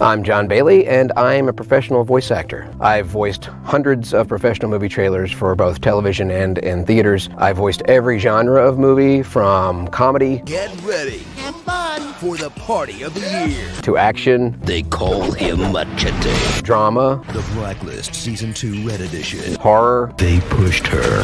I'm John Bailey, and I'm a professional voice actor. I've voiced hundreds of professional movie trailers for both television and in theaters. I've voiced every genre of movie, from comedy... Get ready. Have fun. For the party of the year. ...to action. They call him Machete. Drama. The Blacklist Season 2 Red Edition. Horror. They pushed her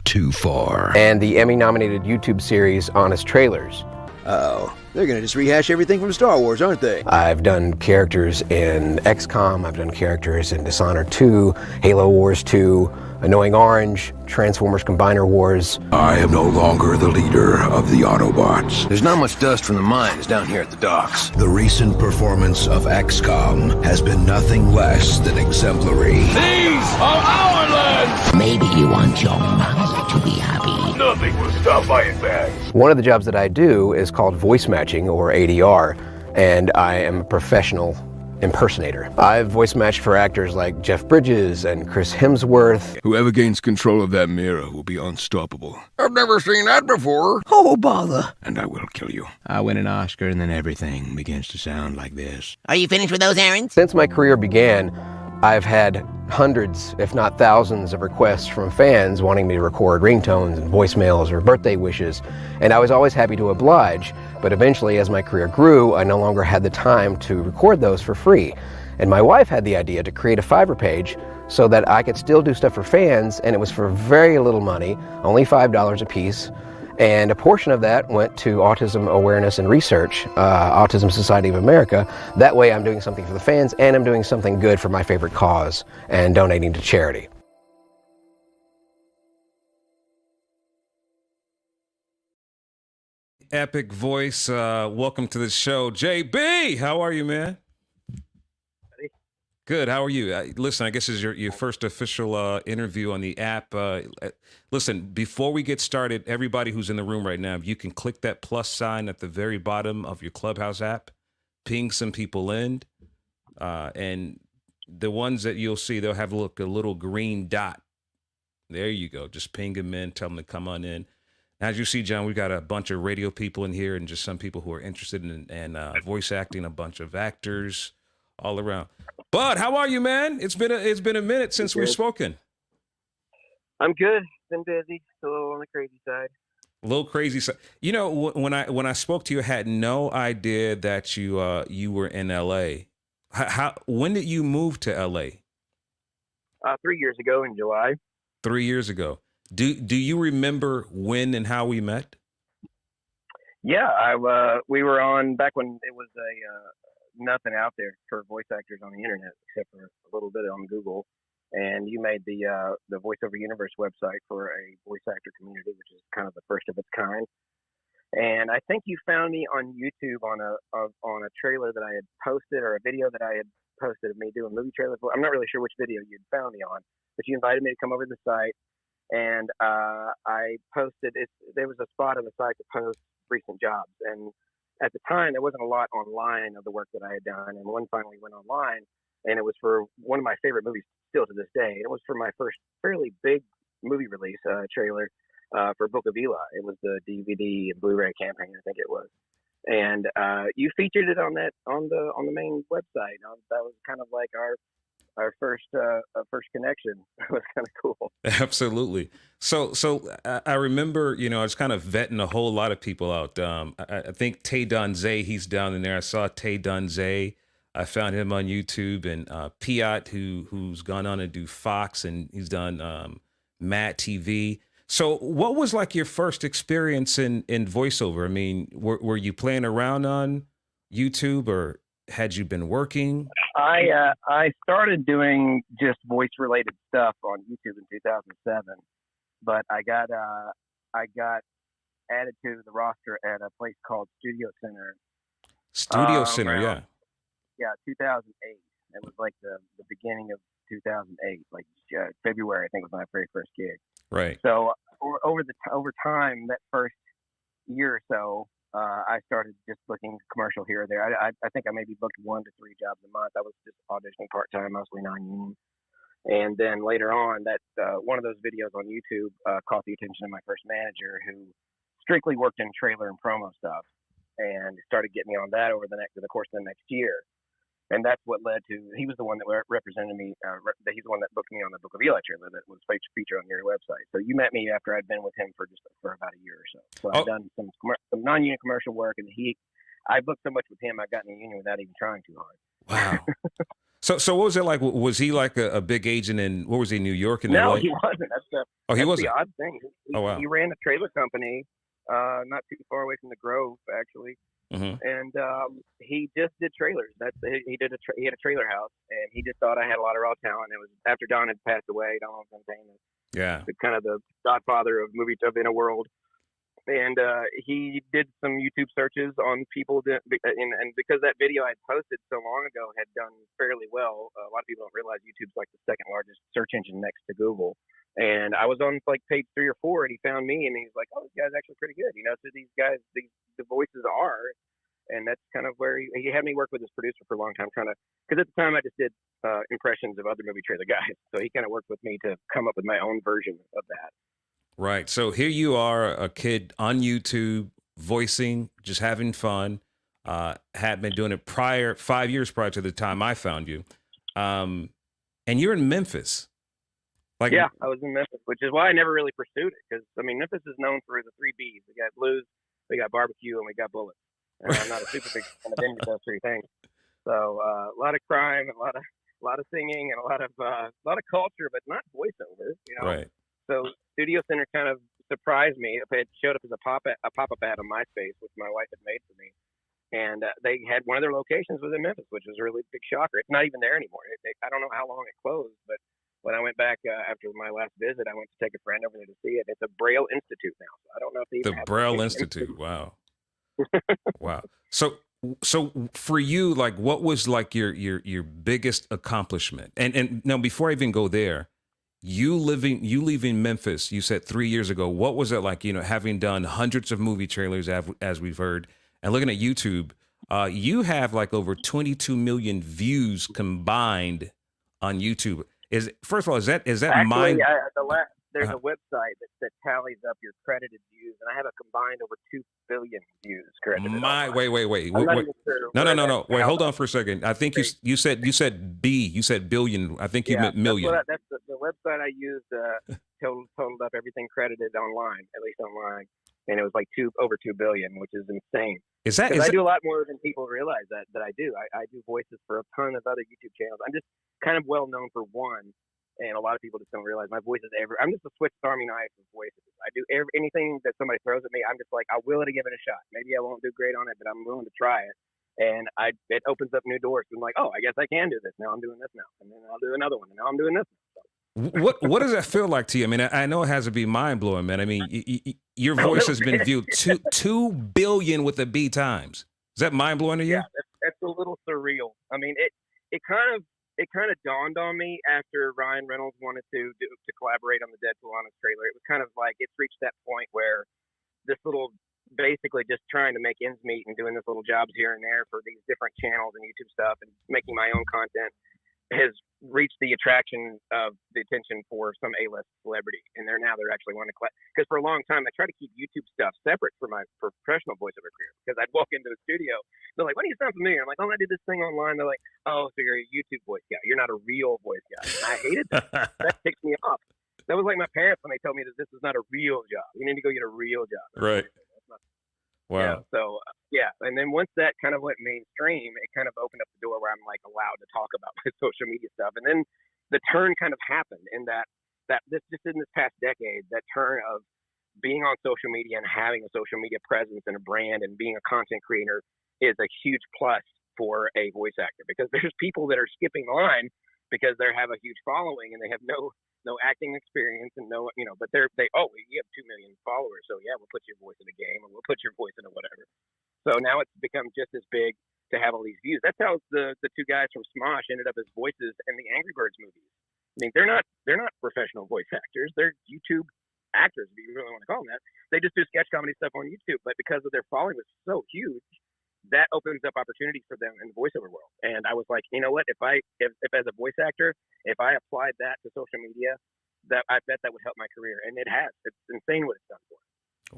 too far. And the Emmy-nominated YouTube series, Honest Trailers. Oh, they're gonna just rehash everything from Star Wars, aren't they? I've done characters in XCOM, I've done characters in Dishonored 2, Halo Wars 2, Annoying Orange, Transformers Combiner Wars. I am no longer the leader of the Autobots. There's not much dust from the mines down here at the docks. The recent performance of XCOM has been nothing less than exemplary. These are our lands! Maybe you want your mother to be happy. Nothing will stop buying bags. One of the jobs that I do is called voice matching, or ADR, and I am a professional impersonator. I've voice matched for actors like Jeff Bridges and Chris Hemsworth. Whoever gains control of that mirror will be unstoppable. I've never seen that before. Oh, bother. And I will kill you. I win an Oscar and then everything begins to sound like this. Are you finished with those errands? Since my career began, I've had hundreds, if not thousands, of requests from fans wanting me to record ringtones and voicemails or birthday wishes, and I was always happy to oblige, but eventually as my career grew, I no longer had the time to record those for free. And my wife had the idea to create a Fiverr page so that I could still do stuff for fans, and it was for very little money, only $5 a piece. And a portion of that went to Autism Awareness and Research, Autism Society of America. That way I'm doing something for the fans, and I'm doing something good for my favorite cause, and donating to charity. Epic voice, welcome to the show. JB, how are you, man? Good. How are you? Listen, I guess this is your first official interview on the app. Listen, before we get started, everybody who's in the room right now, you can click that plus sign at the very bottom of your Clubhouse app, ping some people in, and the ones that you'll see, they'll have a little green dot. There you go. Just ping them in, tell them to come on in. As you see, John, we've got a bunch of radio people in here and just some people who are interested in voice acting, a bunch of actors all around. Bud, how are you, man? It's been a minute since we've spoken. I'm good. Been busy. Still a little on the crazy side. A little crazy side. You know, when I spoke to you, I had no idea that you were in LA. When did you move to LA? 3 years ago in July. 3 years ago. Do you remember when and how we met? Yeah, we were on back when it was nothing out there for voice actors on the internet except for a little bit on Google, and you made the Voiceover Universe website for a voice actor community, which is kind of the first of its kind. And I think you found me on YouTube on a trailer that I had posted, or a video that I had posted of me doing movie trailers. I'm not really sure which video you'd found me on, but you invited me to come over to the site, and I posted it. There was a spot on the site to post recent jobs, and at the time, there wasn't a lot online of the work that I had done, and one finally went online, and it was for one of my favorite movies still to this day. It was for my first fairly big movie release trailer for Book of Eli. It was the DVD and Blu-ray campaign, I think it was, and you featured it on the main website. That was kind of like our first connection. It was kind of cool. Absolutely. So I remember, I was kind of vetting a whole lot of people out. I think 𝗙𝗢𝗓𝗪, he's down in there. I saw 𝗙𝗢𝗓𝗪. I found him on YouTube, and 𝗃𝗢𝗡, who's gone on to do Fox, and he's done Mad TV. So what was like your first experience in voiceover? I mean, were you playing around on YouTube, or had you been working? I started doing just voice related stuff on YouTube in 2007, but I got added to the roster at a place called Studio Center. Studio Center, yeah. Yeah, 2008. It was like the beginning of 2008, like February, I think was my very first gig. Right. So over time, that first year or so, I started just booking commercial here or there. I think I maybe booked 1 to 3 jobs a month. I was just auditioning part-time, mostly non-union. And then later on, that one of those videos on YouTube caught the attention of my first manager, who strictly worked in trailer and promo stuff, and started getting me on that over the course of the next year. And that's what led to, he was the one that represented me, he's the one that booked me on the Book of Eli trailer that was featured on your website. So you met me after I'd been with him for about a year or so. So I've done some non-union commercial work, and I booked so much with him, I got in the union without even trying too hard. Wow. So what was it like? Was he like a big agent in, what was he, New York? No, he wasn't. He wasn't? The odd thing. Wow. He ran a trailer company, not too far away from the Grove, actually. Mm-hmm. And he just did trailers. He had a trailer house, and he just thought I had a lot of raw talent. It was after Don had passed away. Don was the kind of the godfather of movie stuff in a world. And he did some YouTube searches on people, and because that video I posted so long ago had done fairly well, a lot of people don't realize YouTube's like the second largest search engine next to Google. And I was on like page 3 or 4, and he found me, and he's like, "Oh, this guy's actually pretty good." So these guys, the voices are, and that's kind of where he had me work with his producer for a long time, because at the time I just did impressions of other movie trailer guys, so he kind of worked with me to come up with my own version of that. Right. So here you are, a kid on YouTube, voicing, just having fun. Had been doing it 5 years prior to the time I found you. And you're in Memphis. Yeah, I was in Memphis, which is why I never really pursued it. Because, Memphis is known for the 3 Bs. We got blues, we got barbecue, and we got bullets. And I'm not a super big fan of any of those 3 things. So a lot of crime, a lot of singing, and a lot of culture, but not voiceovers, Right. So Studio Center kind of surprised me. It showed up as a pop-up ad on MySpace, which my wife had made for me. And they had one of their locations was in Memphis, which was a really big shocker. It's not even there anymore. I don't know how long it closed, but when I went back after my last visit, I went to take a friend over there to see it. It's a Braille Institute now. So I don't know if they even have Braille Institute. Wow. Wow. So for you, like, what was like your biggest accomplishment? And now, before I even go there, you leaving Memphis, you said 3 years ago. What was it like, having done hundreds of movie trailers, as we've heard, and looking at YouTube, you have like over 22 million views combined on YouTube. First of all, is that actually, mind? There's a website that tallies up your credited views, and I have a combined over 2 billion views credited. Wait. I'm not even sure No. Wait, hold on for a second. I think you said B. You said billion. I think you meant million. That's the website I used. Totaled up everything credited online, at least online, and it was like over 2 billion, which is insane. I do a lot more than people realize that I do. I do voices for a ton of other YouTube channels. I'm just kind of well known for one. And a lot of people just don't realize my voice is I'm just a Swiss Army knife of voices. I do anything that somebody throws at me. I'm just like, I'm willing to give it a shot. Maybe I won't do great on it, but I'm willing to try it. And it opens up new doors. I'm like, oh, I guess I can do this. Now I'm doing this now. And then I'll do another one. And now I'm doing this. What does that feel like to you? I mean, I know it has to be mind blowing, man. I mean, your voice has been viewed 2 billion with a B times. Is that mind blowing to you? Yeah, that's a little surreal. I mean, it kind of dawned on me after Ryan Reynolds wanted to collaborate on the Deadpool Honest trailer. It was kind of like it's reached that point where this little, basically just trying to make ends meet and doing this little jobs here and there for these different channels and YouTube stuff and making my own content has reached the attraction of the attention for some A-list celebrity. And they're actually wanting to because for a long time I tried to keep YouTube stuff separate from my professional voiceover career, because I'd walk into a studio, they're like, "Why do you sound familiar?" I'm like, "Oh, I did this thing online." They're like, "Oh, so you're a YouTube voice guy. You're not a real voice guy." And I hated that. That ticked me off. That was like my parents when they told me that this is not a real job. You need to go get a real job. Right. Wow. Yeah, so and then once that kind of went mainstream, it kind of opened up the door where I'm like allowed to talk about my social media stuff. And then the turn kind of happened in that this just in this past decade, that turn of being on social media and having a social media presence and a brand and being a content creator is a huge plus for a voice actor, because there's people that are skipping the line because they have a huge following and they have no acting experience and but you have 2 million followers, so yeah, we'll put your voice in a game or we'll put your voice in a whatever. So now it's become just as big to have all these views. That's how the 2 guys from Smosh ended up as voices in the Angry Birds movies. I mean, they're not professional voice actors. They're YouTube actors, if you really want to call them that. They just do sketch comedy stuff on YouTube, but because of their following was so huge, that opens up opportunities for them in the voiceover world. And I was like, you know what? If as a voice actor, if I applied that to social media, that I bet that would help my career, and it has. It's insane what it's done for.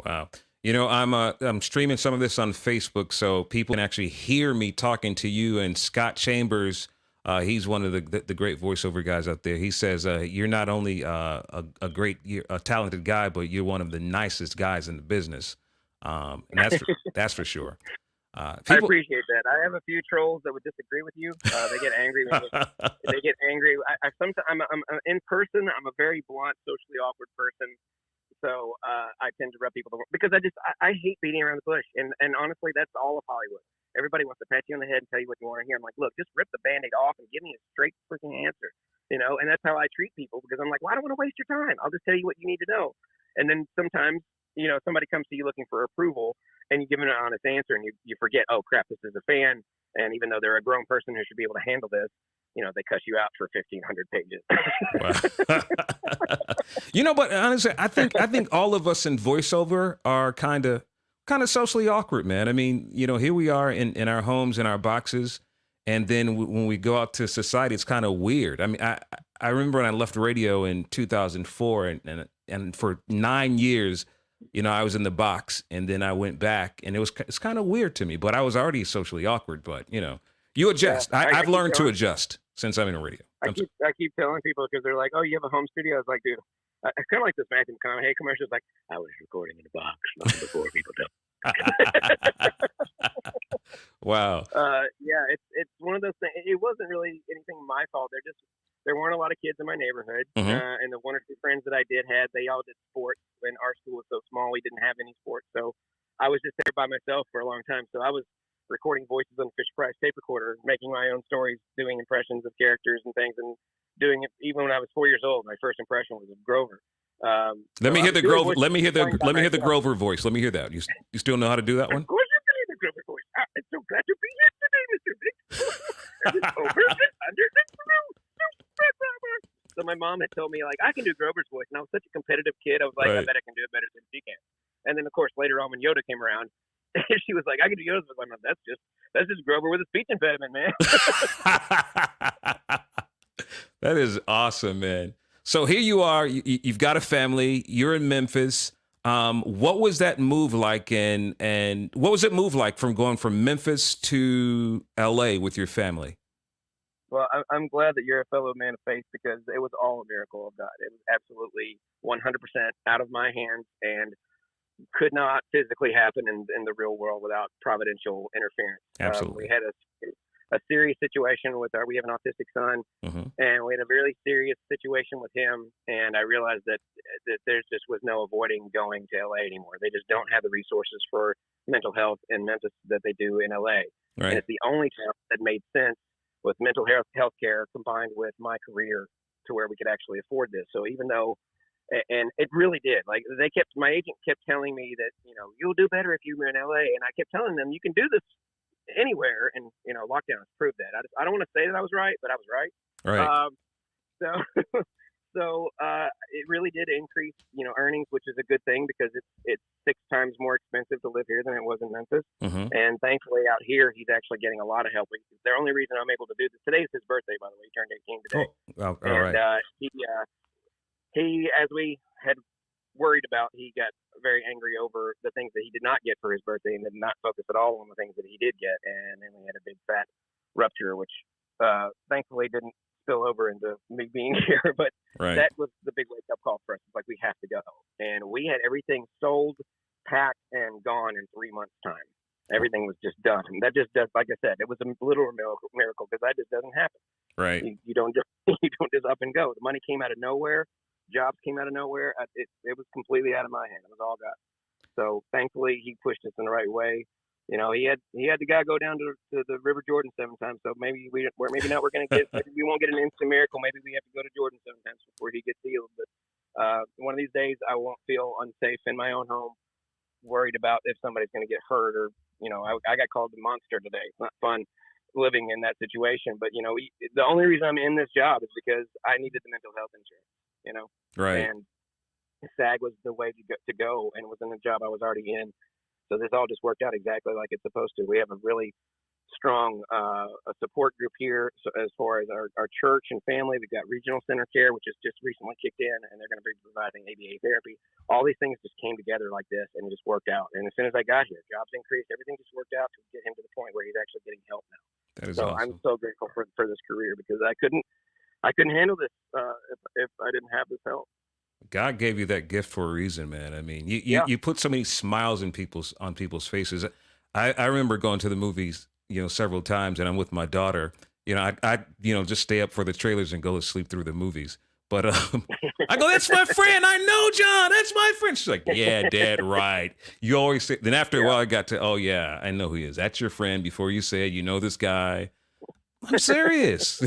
Wow. You know, I'm streaming some of this on Facebook, so people can actually hear me talking to you. And Scott Chambers, he's one of the great voiceover guys out there. He says you're not only a talented guy, but you're one of the nicest guys in the business. And that's for sure. I appreciate that. I have a few trolls that would disagree with you. They get angry. They get angry. I sometimes I'm in person. I'm a very blunt, socially awkward person. So I tend to rub people the wrong, because I hate beating around the bush. And honestly, that's all of Hollywood. Everybody wants to pat you on the head and tell you what you want to hear. I'm like, look, just rip the Band-Aid off and give me a straight freaking answer. You know, and that's how I treat people, because I'm like, well, I don't want to waste your time. I'll just tell you what you need to know. And then sometimes, you know, somebody comes to you looking for approval, and you give them an honest answer, and you forget, oh crap, this is a fan. And even though they're a grown person who should be able to handle this, you know, they cuss you out for 1,500 pages. You know, but honestly, I think all of us in voiceover are kind of socially awkward, man. I mean, you know, here we are in our homes, in our boxes, and then when we go out to society, it's kind of weird. I mean, I remember when I left radio in 2004, and for 9 years, you know, I was in the box, and then I went back, and it's kind of weird to me. But I was already socially awkward. But you know, you adjust. Yeah, I've learned to adjust since I'm in radio. I keep telling people, because they're like, "Oh, you have a home studio?" I was like, "Dude, I kind of like this Matthew McConaughey commercial. It's like, I was recording in a box long before people do." Wow. Yeah, it's one of those things. It wasn't really anything my fault. There weren't a lot of kids in my neighborhood, and the one or two friends that I had, they all did sports. When our school was so small, we didn't have any sports, so I was just there by myself for a long time. So I was recording voices on the Fisher-Price tape recorder, making my own stories, doing impressions of characters and things, and doing it even when I was 4 years old. My first impression was of Grover. Let me hear the Grover. Let me hear the Grover voice. Let me hear that. You still know how to do that one? Of course, you can hear the Grover voice. I'm so glad to be here today, Mr. Big. So my mom had told me, like, I can do Grover's voice, and I was such a competitive kid. I was like, right. I bet I can do it better than she can. And then, of course, later on when Yoda came around, she was like, I can do Yoda's voice. I'm like, that's just Grover with a speech impediment, man. That is awesome, man. So here you are. You've got a family. You're in Memphis. What was that move like, and what was it move like from going from Memphis to LA with your family? Well, I'm glad that you're a fellow man of faith, because it was all a miracle of God. It was absolutely 100% out of my hands, and could not physically happen in the real world without providential interference. Absolutely. We had a serious situation we have an autistic son, and we had a really serious situation with him, and I realized that there just was no avoiding going to LA anymore. They just don't have the resources for mental health in Memphis that they do in LA. Right. And it's the only town that made sense with mental health care combined with my career to where we could actually afford this. So even though, and it really did, like my agent kept telling me that, you know, you'll do better if you were in LA. And I kept telling them, you can do this anywhere. And, you know, lockdown has proved that. I don't want to say that I was right, but I was right. Right. So it really did increase, you know, earnings, which is a good thing, because it's 6 times more expensive to live here than it was in Memphis. And thankfully out here, he's actually getting a lot of help. The only reason I'm able to do this, today's his birthday, by the way. He turned 18 today. Oh, all and right. He, as we had worried about, he got very angry over the things that he did not get for his birthday, and did not focus at all on the things that he did get. And then we had a big fat rupture, which thankfully didn't spill over into me being here, but that was the big wake-up call for us. It's like, we have to go. And we had everything sold, packed, and gone in 3 months' time. Everything was just done. And that just does, like I said, it was a little miracle, because that just doesn't happen. Right. You don't just up and go. The money came out of nowhere. Jobs came out of nowhere. It was completely out of my hand. It was all God. So thankfully, he pushed us in the right way. You know, he had the guy go down to the River Jordan 7 times. So maybe we're going to get, maybe we won't get an instant miracle. Maybe we have to go to Jordan 7 times before he gets healed. But one of these days, I won't feel unsafe in my own home, worried about if somebody's going to get hurt, or, you know, I got called the monster today. It's not fun living in that situation. But, you know, the only reason I'm in this job is because I needed the mental health insurance, you know. Right. And SAG was the way to go, and it was in the job I was already in. So this all just worked out exactly like it's supposed to. We have a really strong a support group here. So as far as our church and family, we've got regional center care, which has just recently kicked in, and they're going to be providing ABA therapy. All these things just came together like this, and it just worked out. And as soon as I got here, jobs increased, everything just worked out to get him to the point where he's actually getting help now. That is so awesome. I'm so grateful for this career, because I couldn't handle this if I didn't have this help. God gave you that gift for a reason, man. I mean, you put so many smiles on people's faces. I remember going to the movies, several times, and I'm with my daughter. I just stay up for the trailers and go to sleep through the movies. But I go, that's my friend. I know John. That's my friend. She's like, yeah, Dad, right. You always say. Then after a while, I got to, oh yeah, I know who he is. That's your friend. Before you say it, you know this guy. I'm serious.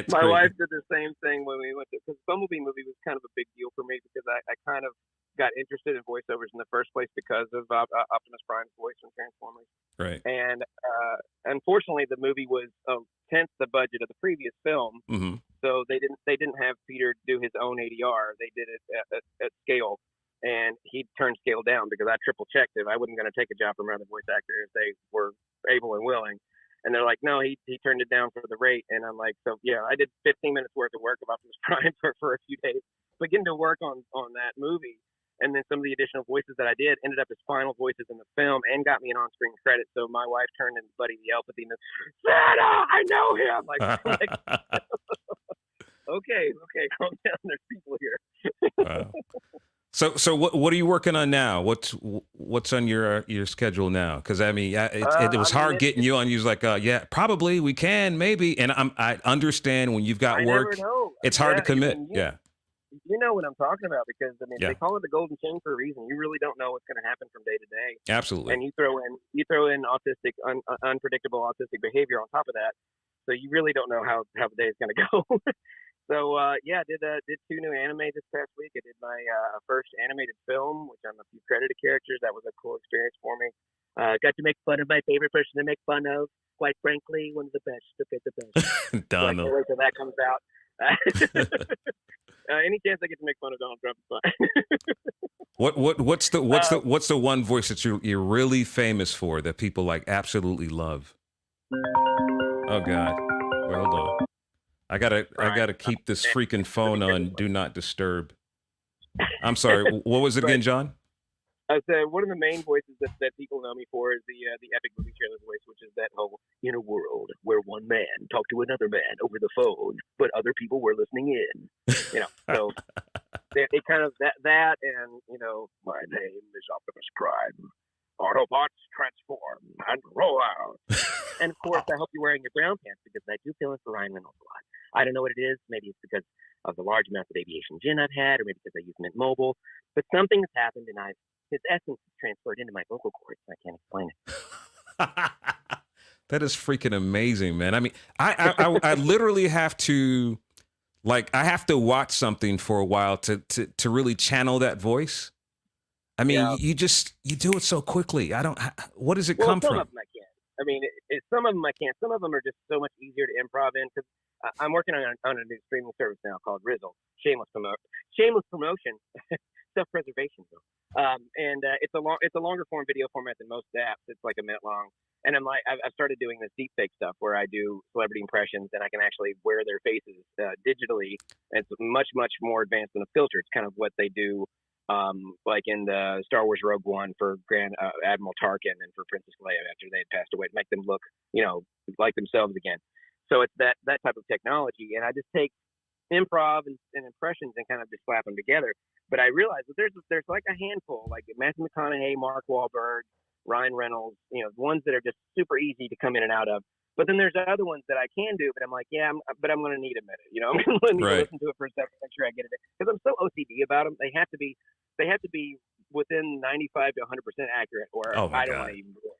My wife did the same thing when we went to, because Bumblebee movie was kind of a big deal for me, because I kind of got interested in voiceovers in the first place because of Optimus Prime's voice from Transformers. Right. And unfortunately, the movie was a tenth the budget of the previous film, so they didn't have Peter do his own ADR. They did it at scale, and he turned scale down because I triple checked it. I wasn't going to take a job from another voice actor if they were able and willing. And they're like, no, he turned it down for the rate. And I'm like, so yeah, I did 15 minutes worth of work of Optimus Prime for a few days. But getting to work on that movie, and then some of the additional voices that I did ended up as final voices in the film and got me an on-screen credit. So my wife turned into Buddy the Elf at the end. Santa, I know him. Like okay, calm down. There's people here. Wow. So what are you working on now? What's on your schedule now? Because I mean, it was hard getting you on. You was like, yeah, probably we can, maybe. And I understand when you've got work, it's hard to commit. You know what I'm talking about, because I mean, they call it the golden chain for a reason. You really don't know what's going to happen from day to day. Absolutely. And you throw in autistic, unpredictable autistic behavior on top of that, so you really don't know how the day is going to go. So I did 2 new anime this past week. I did my first animated film, which I'm a few credited characters. That was a cool experience for me. Got to make fun of my favorite person to make fun of. Quite frankly, one of the best. Okay, the best. Donald. So wait till that comes out. Any chance I get to make fun of Donald Trump is fine. What's the one voice that you're really famous for that people like absolutely love? Oh God. Wait, hold on. I gotta keep this freaking phone on Do Not Disturb. I'm sorry. What was it again, John? I said one of the main voices that people know me for is the epic movie trailer voice, which is that whole in a world where one man talked to another man over the phone, but other people were listening in. So it kind of that and my name is Optimus Prime. Autobots transform and roll out. And of course, I hope you're wearing your brown pants, because I do feel it for Ryan Reynolds a lot. I don't know what it is. Maybe it's because of the large amounts of aviation gin I've had, or maybe because I use Mint Mobile. But something has happened, and his essence is transferred into my vocal cords. I can't explain it. That is freaking amazing, man. I mean, I literally have to, I have to watch something for a while to really channel that voice. I mean, you do it so quickly. What does it come from? Some of them I can't. I mean, some of them I can't. Some of them are just so much easier to improv in, because I'm working on a new streaming service now called Rizzle. Shameless promotion. Self-preservation, though. And it's a longer form video format than most apps. It's like a minute long. And I've started doing this deep fake stuff where I do celebrity impressions, and I can actually wear their faces digitally. And it's much, much more advanced than a filter. It's kind of what they do, like in the Star Wars Rogue One for Grand Admiral Tarkin and for Princess Leia after they had passed away, to make them look, like themselves again. So it's that type of technology. And I just take improv and impressions and kind of just slap them together. But I realized that there's like a handful, like Matthew McConaughey, Mark Wahlberg, Ryan Reynolds, ones that are just super easy to come in and out of. But then there's other ones that I can do, but I'm like, but I'm going to need a minute. I'm going to need to listen to it for a second, make sure I get it. Because I'm so OCD about them. They have to be within 95 to 100% accurate, or I don't want to even do it.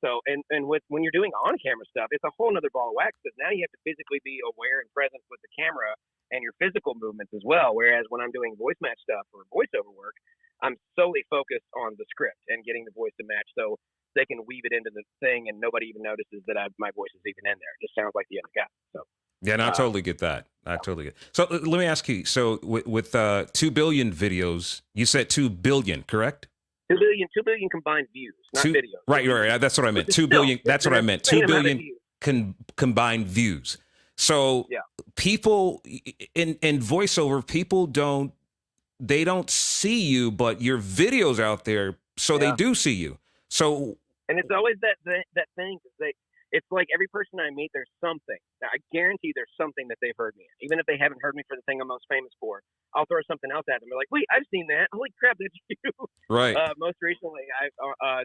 So when you're doing on camera stuff, it's a whole nother ball of wax, because now you have to physically be aware and present with the camera and your physical movements as well. Whereas when I'm doing voice match stuff or voiceover work, I'm solely focused on the script and getting the voice to match, so they can weave it into the thing and nobody even notices that my voice is even in there. It just sounds like the other guy. So yeah, I totally get that. I totally get it. So let me ask you, so with 2 billion videos, you said 2 billion, correct? 2 billion combined views, not videos. Right. That's what I meant. 2 billion. That's what I meant. 2 billion combined views. So people in voiceover, people don't see you, but your videos out there, so they do see you. So, and it's always that thing. It's like every person I meet, there's something. I guarantee there's something that they've heard me in. Even if they haven't heard me for the thing I'm most famous for, I'll throw something else at them. They're like, wait, I've seen that. Holy crap, that's you. Right. Most recently,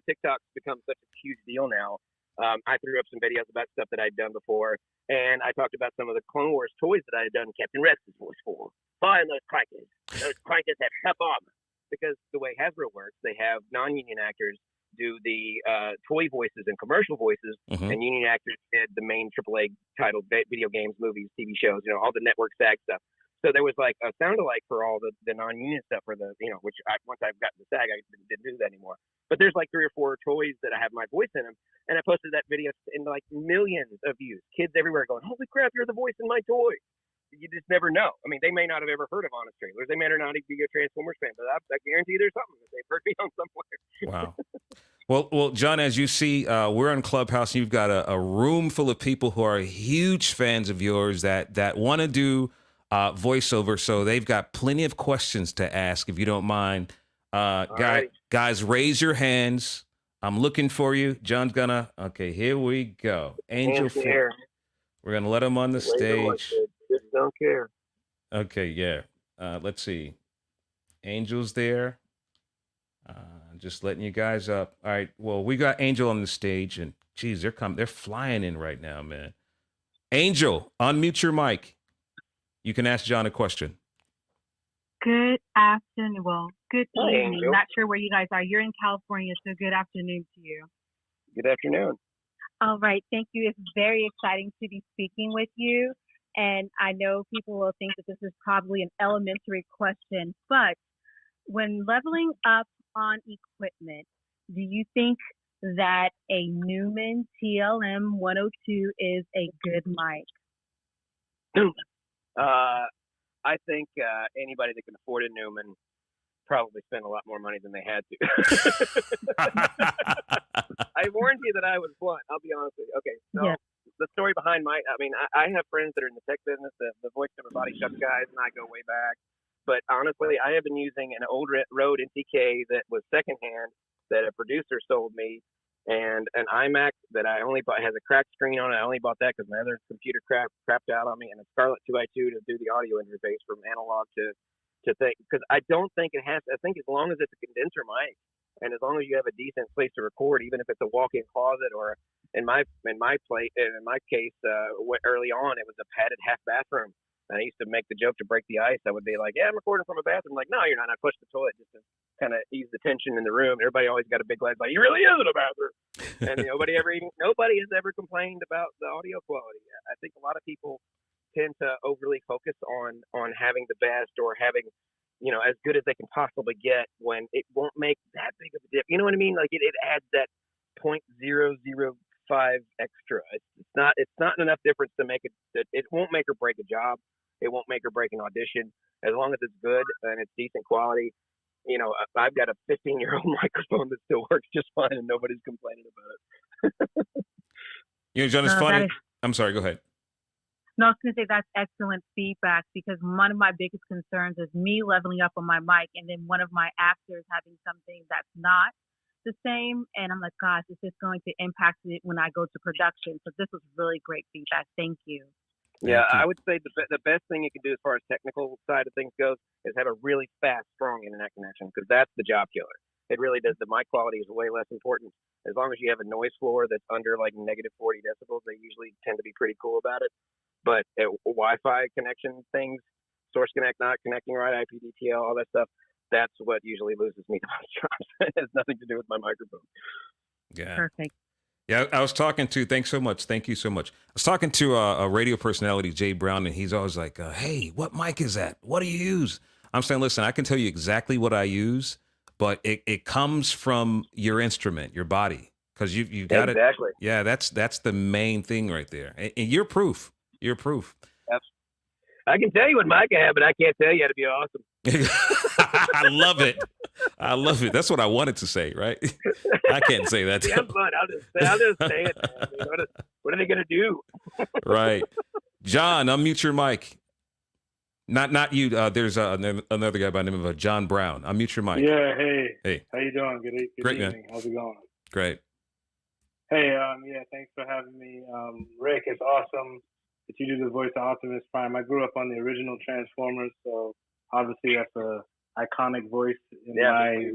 TikTok's become such a huge deal now. I threw up some videos about stuff that I'd done before, and I talked about some of the Clone Wars toys that I had done Captain Rex's voice for. Find those crackers. Those crackers have tough armor. Because the way Hasbro works, they have non-union actors do the toy voices and commercial voices, and union actors did the main AAA titled video games, movies, TV shows, all the network SAG stuff. So there was like a sound-alike for all the non-union stuff for the, which once I've gotten the SAG, I didn't do that anymore. But there's like 3 or 4 toys that I have my voice in them, and I posted that video in like millions of views. Kids everywhere going, holy crap, you're the voice in my toy. You just never know. I mean, they may not have ever heard of Honest Trailers. They may not even be a Transformers fan, but I guarantee there's something that they've heard me on somewhere. Wow. Well, John, as you see, we're on Clubhouse, and you've got a room full of people who are huge fans of yours that want to do voiceover. So they've got plenty of questions to ask, if you don't mind. Guys, raise your hands. I'm looking for you. John's gonna. Okay, here we go. Angel, we're gonna let him on the stage. Just don't care. Okay, yeah. Let's see. Angel's there. Just letting you guys up. All right. Well, we got Angel on the stage, and geez, they're flying in right now, man. Angel, unmute your mic. You can ask John a question. Good afternoon. Well, good evening. Angel. Not sure where you guys are. You're in California, so good afternoon to you. Good afternoon. All right. Thank you. It's very exciting to be speaking with you. And I know people will think that this is probably an elementary question, but when leveling up on equipment, do you think that a Newman TLM-102 is a good mic? I think anybody that can afford a Newman probably spent a lot more money than they had to. I warned you that I was blunt. I'll be honest with you. Okay, so the story behind I have friends that are in the tech business, the voiceover body shop guys, and I go way back. But honestly, I have been using an old Rode NTK that was secondhand that a producer sold me, and an iMac that I only bought has a cracked screen on it. I only bought that because my other computer crapped out on me, and a Scarlett 2i2 to do the audio interface from analog to thing. Because I don't think it has. I think as long as it's a condenser mic, and as long as you have a decent place to record, even if it's a walk-in closet or in my case, early on it was a padded half bathroom. And I used to make the joke to break the ice. I would be like, yeah, I'm recording from a bathroom. I'm like, no, you're not. I pushed the toilet just to kind of ease the tension in the room. Everybody always got a big glad, like, you really is in a bathroom. And nobody has ever complained about the audio quality. I think a lot of people tend to overly focus on having the best or having, as good as they can possibly get when it won't make that big of a dip. You know what I mean? Like it adds that 0.005 extra. It's not enough difference to make it. It won't make or break a job. It won't make or break an audition. As long as it's good and it's decent quality. I've got a 15-year-old microphone that still works just fine, and nobody's complaining about it. John, it's funny. I'm sorry. Go ahead. No, I was going to say that's excellent feedback, because one of my biggest concerns is me leveling up on my mic and then one of my actors having something that's not the same. And I'm like, gosh, is this going to impact it when I go to production? So this was really great feedback. Thank you. Yeah, I would say the best thing you can do as far as technical side of things goes is have a really fast, strong internet connection, because that's the job killer. It really does. The mic quality is way less important. As long as you have a noise floor that's under like -40 decibels, they usually tend to be pretty cool about it. But Wi-Fi connection things, source connect not connecting right, IPDTL, all that stuff, that's what usually loses me the most jobs. It has nothing to do with my microphone. Yeah. Perfect. Yeah, I was talking to, thanks so much. Thank you so much. I was talking to a radio personality, Jay Brown, and he's always like, hey, what mic is that? What do you use? I'm saying, listen, I can tell you exactly what I use, but it comes from your instrument, your body, because you got it. Exactly. Yeah, that's the main thing right there. And you're proof. You're proof. I can tell you what mic I have, but I can't tell you how to be awesome. I love it. I love it. That's what I wanted to say, right? I can't say that. Yeah, fun. I'll just say it. Man. I mean, what are they gonna do? Right. John, unmute your mic. Not you. There's another guy by the name of John Brown. Unmute your mic. Yeah. Hey. Hey. How you doing? Good Great, evening. man. How's it going? Great. Hey. Yeah. Thanks for having me. Rick, it's awesome that you do the voice of Optimus Prime. I grew up on the original Transformers, so obviously that's a iconic voice in my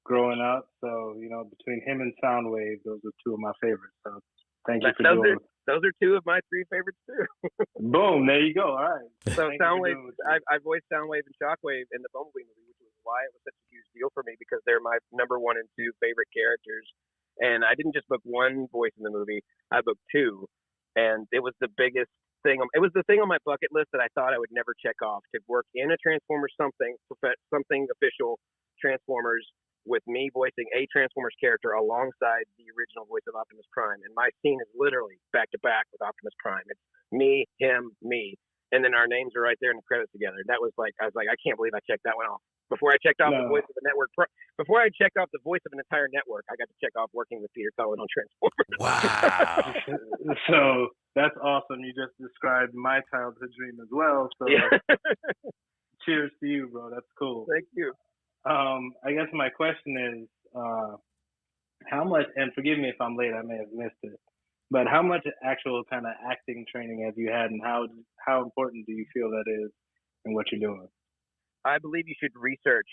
growing up. So between him and Soundwave, those are two of my favorites. So thank you for doing. Those are two of my three favorites too. Boom, there you go. All right. So Soundwave, I voiced Soundwave and Shockwave in the Bumblebee movie, which was why it was such a huge deal for me because they're my number 1 and 2 favorite characters. And I didn't just book one voice in the movie; I booked 2, and it was the biggest thing. It was the thing on my bucket list that I thought I would never check off: to work in a Transformers something official Transformers, with me voicing a Transformers character alongside the original voice of Optimus Prime. And my scene is literally back to back with Optimus Prime. It's me, him, me. And then our names are right there in the credits together. That was like, I was like, I can't believe I checked that one off. Before I checked off the voice of the network, before I checked off the voice of an entire network, I got to check off working with Peter Cullen on Transformers. Wow. So that's awesome. You just described my childhood dream as well. So cheers to you, bro. That's cool. Thank you. I guess my question is, how much, and forgive me if I'm late, I may have missed it, but how much actual kind of acting training have you had, and how important do you feel that is in what you're doing? I believe you should research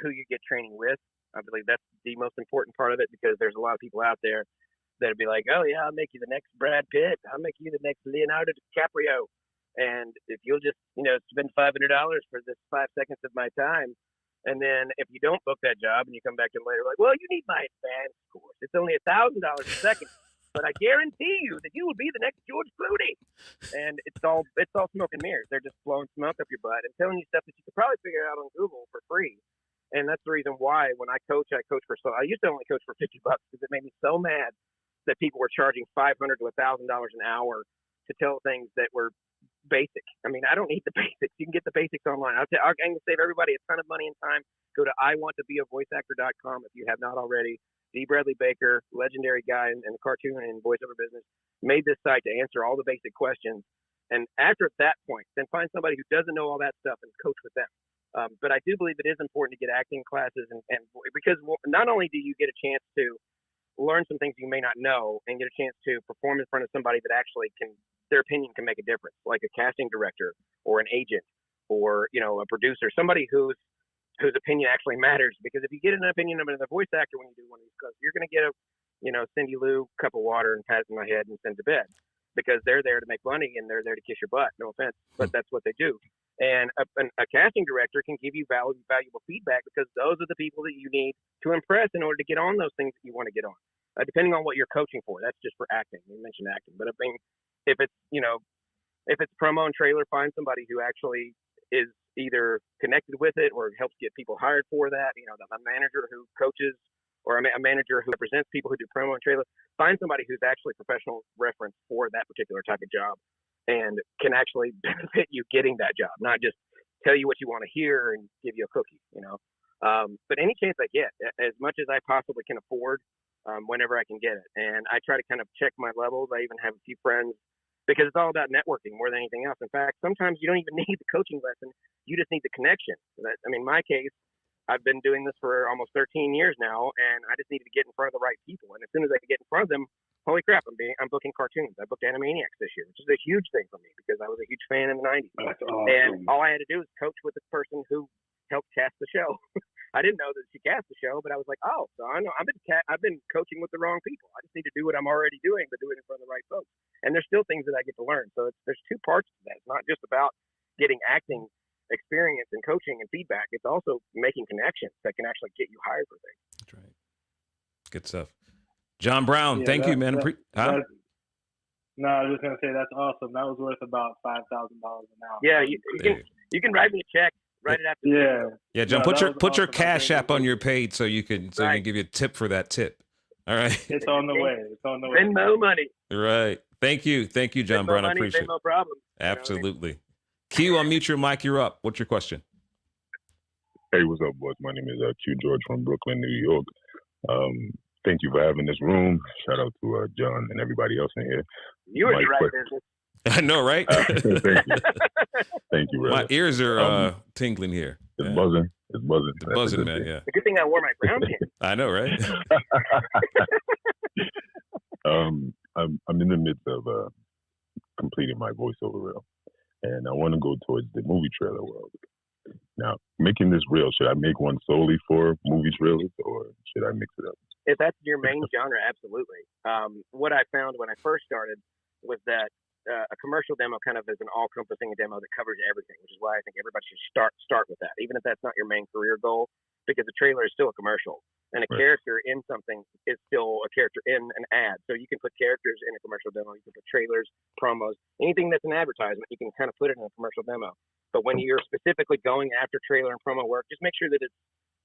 who you get training with. I believe that's the most important part of it, because there's a lot of people out there that'll be like, oh yeah, I'll make you the next Brad Pitt, I'll make you the next Leonardo DiCaprio. And if you'll just, spend $500 for this 5 seconds of my time, and then if you don't book that job and you come back in later, like, well, you need my advanced course. It's only $1,000 a second, but I guarantee you that you will be the next George Clooney. And it's all smoke and mirrors. They're just blowing smoke up your butt and telling you stuff that you could probably figure out on Google for free. And that's the reason why when I coach for so. I used to only coach for $50 because it made me so mad that people were charging $500 to $1,000 an hour to tell things that were basic. I mean, I don't need the basics. You can get the basics online. I can save everybody a ton of money and time. Go to iwanttobeavoiceactor.com if you have not already. D. Bradley Baker, legendary guy in the cartoon and voiceover business, made this site to answer all the basic questions. And after that point, then find somebody who doesn't know all that stuff and coach with them. But I do believe it is important to get acting classes, and because not only do you get a chance to learn some things you may not know and get a chance to perform in front of somebody that actually their opinion can make a difference, like a casting director or an agent or, a producer, somebody whose opinion actually matters. Because if you get an opinion of another voice actor when you do one of these class, you're going to get Cindy Lou cup of water and pat in my head and send to bed, because they're there to make money and they're there to kiss your butt. No offense, but that's what they do. And a casting director can give you valuable feedback, because those are the people that you need to impress in order to get on those things that you want to get on. Depending on what you're coaching for, that's just for acting. You mentioned acting, but I mean, if it's promo and trailer, find somebody who actually is either connected with it or helps get people hired for that. A manager who coaches, or a manager who represents people who do promo and trailer. Find somebody who's actually professional reference for that particular type of job and can actually benefit you getting that job, not just tell you what you want to hear and give you a cookie, But any chance I get, as much as I possibly can afford, whenever I can get it. And I try to kind of check my levels. I even have a few friends, because it's all about networking more than anything else. In fact, sometimes you don't even need the coaching lesson. You just need the connection. In my case, I've been doing this for almost 13 years now, and I just needed to get in front of the right people. And as soon as I get in front of them, holy crap, I'm booking cartoons. I booked Animaniacs this year, which is a huge thing for me because I was a huge fan in the 90s. That's awesome. And all I had to do was coach with the person who helped cast the show. I didn't know that she cast the show, but I was like, oh, so I know I've been coaching with the wrong people. I just need to do what I'm already doing, but do it in front of the right folks. And there's still things that I get to learn. So there's two parts to that. It's not just about getting acting experience and coaching and feedback. It's also making connections that can actually get you hired for things. That's right. Good stuff. John Brown, thank you, man. No, I was just gonna say that's awesome. That was worth about $5,000 an hour. Yeah, you can write me a check. Write it after. Yeah, John. Put your Cash App on your page so you can give you a tip for that tip. All right. It's on the way. Venmo money. Right. Thank you, John Brown. I appreciate it. No problem. Absolutely. Q, unmute your mic. You're up. What's your question? Hey, what's up, boys? My name is Q George from Brooklyn, New York. Thank you for having this room. Shout out to John and everybody else in here. You were in the right business. I know, right? Thank you. Thank you, brother. My ears are tingling here. It's buzzing. It's buzzing. It's buzzing, man. thing. Yeah. It's a good thing I wore my brown pants. I know, right? I'm in the midst of completing my voiceover reel, and I want to go towards the movie trailer world. Now, making this reel, should I make one solely for movie trailers, or should I mix it up? If that's your main genre, absolutely. What I found when I first started was that a commercial demo kind of is an all-encompassing demo that covers everything, which is why I think everybody should start with that, even if that's not your main career goal, because a trailer is still a commercial, and a character in something is still a character in an ad. So you can put characters in a commercial demo, you can put trailers, promos, anything that's an advertisement, you can kind of put it in a commercial demo. But when you're specifically going after trailer and promo work, just make sure that it's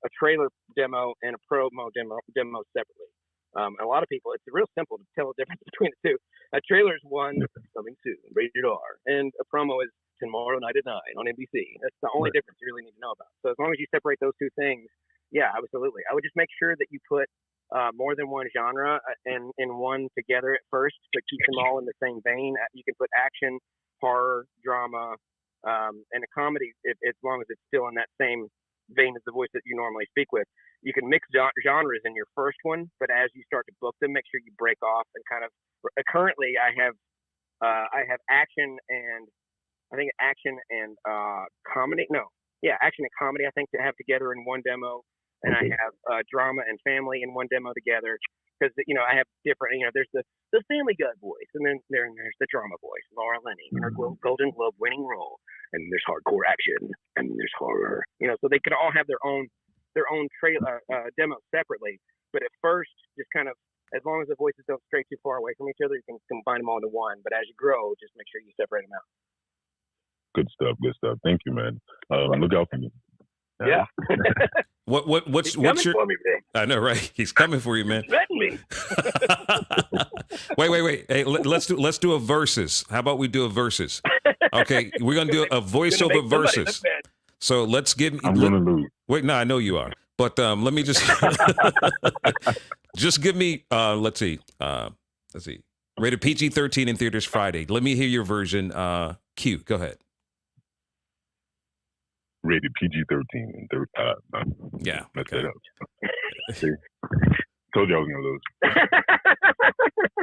a trailer demo and a promo demo separately. A lot of people, it's real simple to tell the difference between the two. A trailer is one, coming soon, rated R, and a promo is tomorrow night at 9 on NBC. That's the only difference you really need to know about. So as long as you separate those two things, yeah, absolutely. I would just make sure that you put more than one genre in one together at first, but keep them all in the same vein. You can put action, horror, drama, and a comedy, as long as it's still in that same vein as the voice that you normally speak with. You can mix genres in your first one, but as you start to book them, make sure you break off and kind of. Currently, I have action and I think action and comedy. No, yeah, action and comedy. I think to have together in one demo, and I have drama and family in one demo together. Because I have different. There's the Family Guy voice, and then there's the drama voice, Laura Linney, in her Golden Globe winning role, and there's hardcore action, and there's horror. So they could all have their own trailer demo separately. But at first, just kind of, as long as the voices don't stray too far away from each other, you can combine them all into one. But as you grow, just make sure you separate them out. Good stuff. Good stuff. Thank you, man. Look out for me. Yeah. What's your? For me, Rick. I know, right? He's coming for you, man. Threaten me. Wait. Hey, let's do a versus. How about we do a versus? Okay, we're gonna do a voiceover versus. So let's give. I'm gonna lose. Wait, no, I know you are. But let me just just give me. Let's see. Rated PG-13 in theaters Friday. Let me hear your version. Q, go ahead. Rated PG-13 and yeah. Okay. Told you I was gonna lose.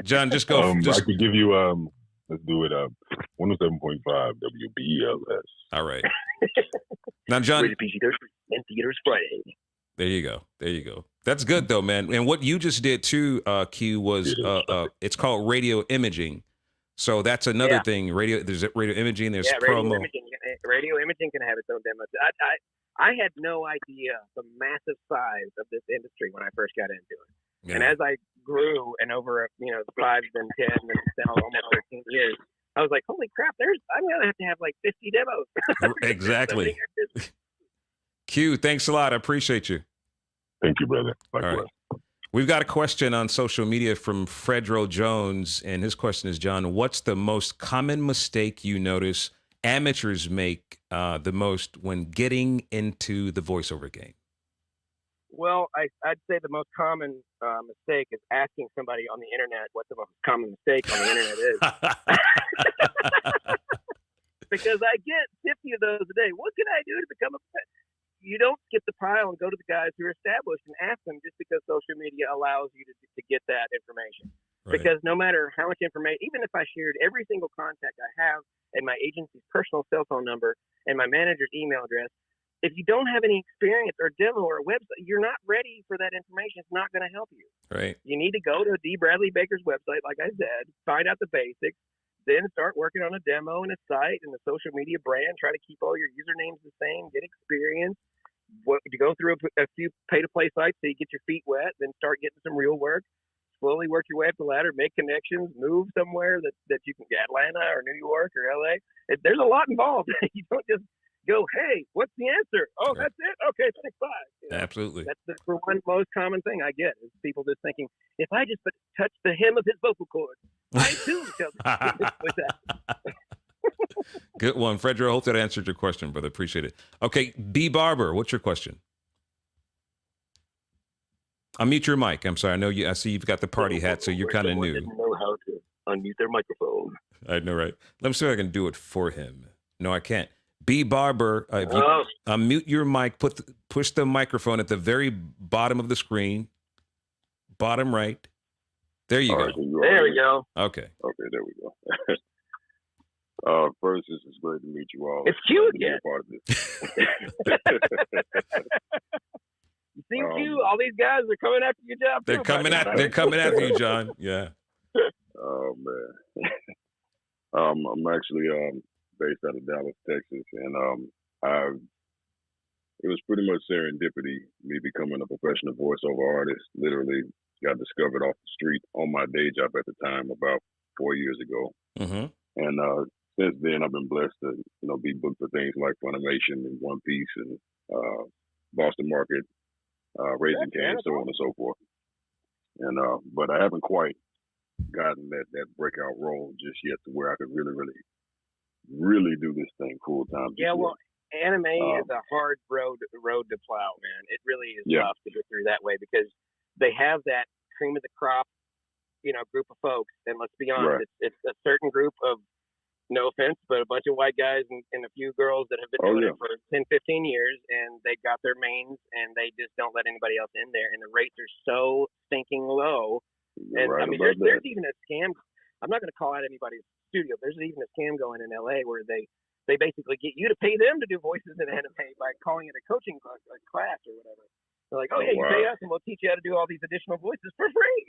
John, just go. I could give you let's do it 107.5 WBLS. All right. Now, John. Rated PG-13 in theaters Friday. There you go. That's good though, man. And what you just did too, Q, was it's called radio imaging. So that's another thing. There's radio imaging. There's promo. Radio imaging can have its own demos. I had no idea the massive size of this industry when I first got into it. Yeah. And as I grew and over 5, then 10, and now almost 13 years, I was like, holy crap! I'm gonna have to have like 50 demos. Exactly. Q, thanks a lot. I appreciate you. Thank you, brother. Likewise. All right. We've got a question on social media from Fredro Jones, and his question is, John, what's the most common mistake you notice amateurs make the most when getting into the voiceover game? Well, I'd say the most common mistake is asking somebody on the internet what the most common mistake on the internet is. Because I get 50 of those a day. What can I do to become a professional? You don't skip the pile and go to the guys who are established and ask them just because social media allows you to get that information. Right. Because no matter how much information, even if I shared every single contact I have and my agency's personal cell phone number and my manager's email address, if you don't have any experience or demo or a website, you're not ready for that information. It's not going to help you. Right. You need to go to D. Bradley Baker's website, like I said, find out the basics, then start working on a demo and a site and a social media brand. Try to keep all your usernames the same, get experience. To go through a few pay-to-play sites so you get your feet wet, then start getting some real work. Slowly work your way up the ladder, make connections, move somewhere that you can get, Atlanta or New York or LA. There's a lot involved. You don't just go, hey, what's the answer? Oh, that's it? Okay, thanks, bye. Absolutely. That's the one most common thing I get is people just thinking, if I just touch the hem of his vocal cords, I too shall with that. Good one, Frederick. I hope that answered your question, brother. Appreciate it. Okay, B Barber, what's your question? Unmute your mic. I'm sorry. I know you. I see you've got the party hat, so you're kind of new. Didn't know how to unmute their microphone. I know, right? Let me see if I can do it for him. No, I can't. B Barber, if you unmute your mic, push the microphone at the very bottom of the screen, bottom right. There you go. There we go. Okay. Okay, there we go. First, it's great to meet you all. It's cute again. You see, Q, all these guys are coming after your job. They're coming after you, John. Yeah. Oh man. I'm actually based out of Dallas, Texas, and it was pretty much serendipity, me becoming a professional voiceover artist. Literally got discovered off the street on my day job at the time about 4 years ago. Mm-hmm. And since then, I've been blessed to be booked for things like Funimation and One Piece and Boston Market, Raising Cane's, so on and so forth. And but I haven't quite gotten that breakout role just yet to where I could really do this thing full time. Yeah, well, anime is a hard road to plow, man. It really is tough to get through that way because they have that cream of the crop, group of folks. And let's be honest, it's a certain group of, no offense, but a bunch of white guys and a few girls that have been doing it for 10, 15 years, and they got their mains, and they just don't let anybody else in there. And the rates are so stinking low. And I mean, there's even a scam. I'm not going to call out anybody's studio. There's even a scam going in LA where they basically get you to pay them to do voices in anime by calling it a coaching class or whatever. They're like, you pay us and we'll teach you how to do all these additional voices for free.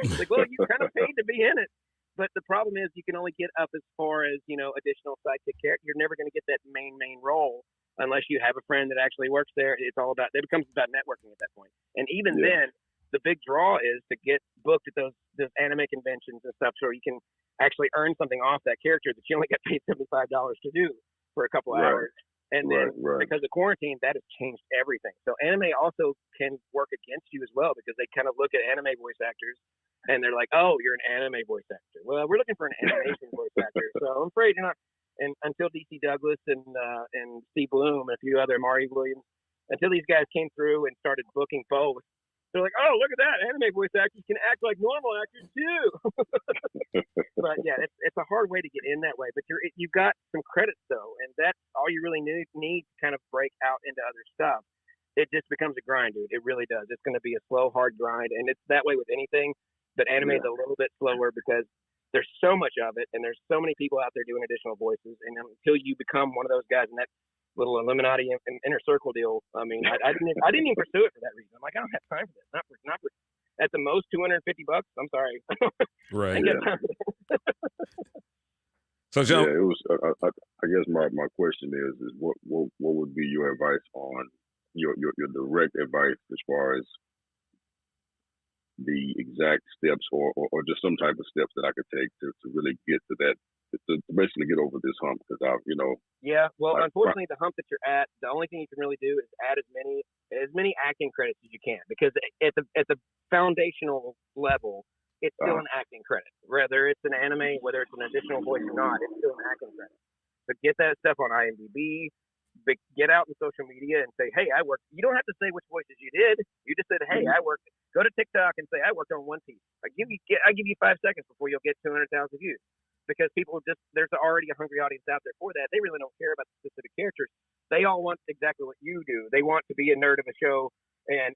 It's like, well, you kind of paid to be in it. But the problem is you can only get up as far as, additional sidekick character. You're never going to get that main role unless you have a friend that actually works there. It becomes about networking at that point. And even then, the big draw is to get booked at those anime conventions and stuff so you can actually earn something off that character that you only got paid $75 to do for a couple hours. And then because of quarantine, that has changed everything. So anime also can work against you as well because they kind of look at anime voice actors and they're like, oh, you're an anime voice actor. Well, we're looking for an animation voice actor. So I'm afraid you're not. And until DC Douglas and Steve Bloom and a few other Mari Williams, until these guys came through and started booking both, they're like, oh, look at that. Anime voice actors can act like normal actors too. But yeah, it's a hard way to get in that way. But you've got some credits though, and that's all you really need to kind of break out into other stuff. It just becomes a grind, dude. It really does. It's going to be a slow, hard grind, and it's that way with anything. But anime is a little bit slower because there's so much of it, and there's so many people out there doing additional voices. And until you become one of those guys in that little Illuminati and inner circle deal, I mean, I didn't even pursue it for that reason. I'm like, I don't have time for this. Not for at the most $250. I'm sorry. Right. So, Joe, it was. I guess my question is what would be your advice on your direct advice as far as the exact steps or just some type of steps that I could take to really get to that, to basically get over this hump? Because Yeah, well, unfortunately, the hump that you're at, the only thing you can really do is add as many acting credits as you can, because at the foundational level, it's still an acting credit. Whether it's an anime, whether it's an additional voice or not, it's still an acting credit. So get that stuff on IMDb. Get out in social media and say, hey, I worked. You don't have to say which voices you did. You just said, hey, I worked. Go to TikTok and say, I worked on One Piece. I give you 5 seconds before you'll get 200,000 views, because there's already a hungry audience out there for that. They really don't care about the specific characters. They all want exactly what you do. They want to be a nerd of a show and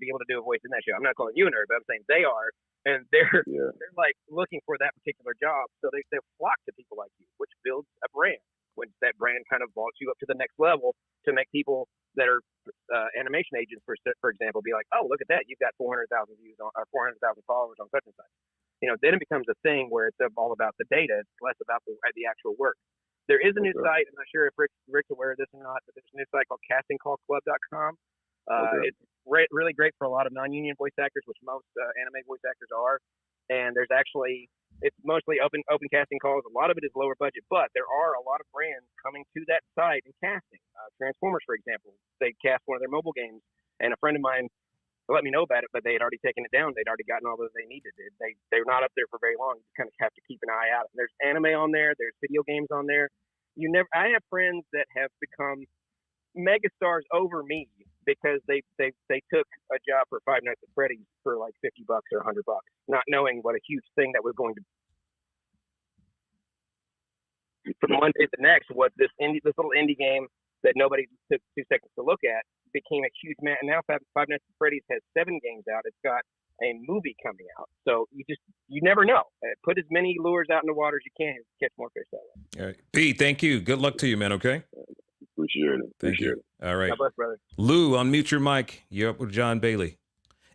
be able to do a voice in that show. I'm not calling you a nerd, but I'm saying they are, and they're like looking for that particular job. So they flock to people like you, which builds a brand. When that brand kind of vaults you up to the next level to make people that are animation agents, for example, be like, oh, look at that. You've got 400,000 views or 400,000 followers on such and such. Then it becomes a thing where it's all about the data. It's less about the actual work. There is a new site. I'm not sure if Rick's aware of this or not, but there's a new site called castingcallclub.com. It's really great for a lot of non-union voice actors, which most anime voice actors are. And there's actually, it's mostly open casting calls. A lot of it is lower budget, but there are a lot of brands coming to that site and casting. Transformers, for example, they cast one of their mobile games, and a friend of mine let me know about it, but they had already taken it down. They'd already gotten all that they needed. They were not up there for very long. You kind of have to keep an eye out. There's anime on there. There's video games on there. I have friends that have become megastars over me because they took a job for Five Nights at Freddy's for like $50 or $100, not knowing what a huge thing that was going to be. From one day to the next, what this little indie game that nobody took 2 seconds to look at became a huge man. And now Five Nights at Freddy's has 7 games out. It's got a movie coming out. So you never know. Put as many lures out in the water as you can to catch more fish that way. All right. B, thank you. Good luck to you, man, okay? Appreciate it. Thank you. All right. God bless, brother. Lou, unmute your mic. You're up with John Bailey.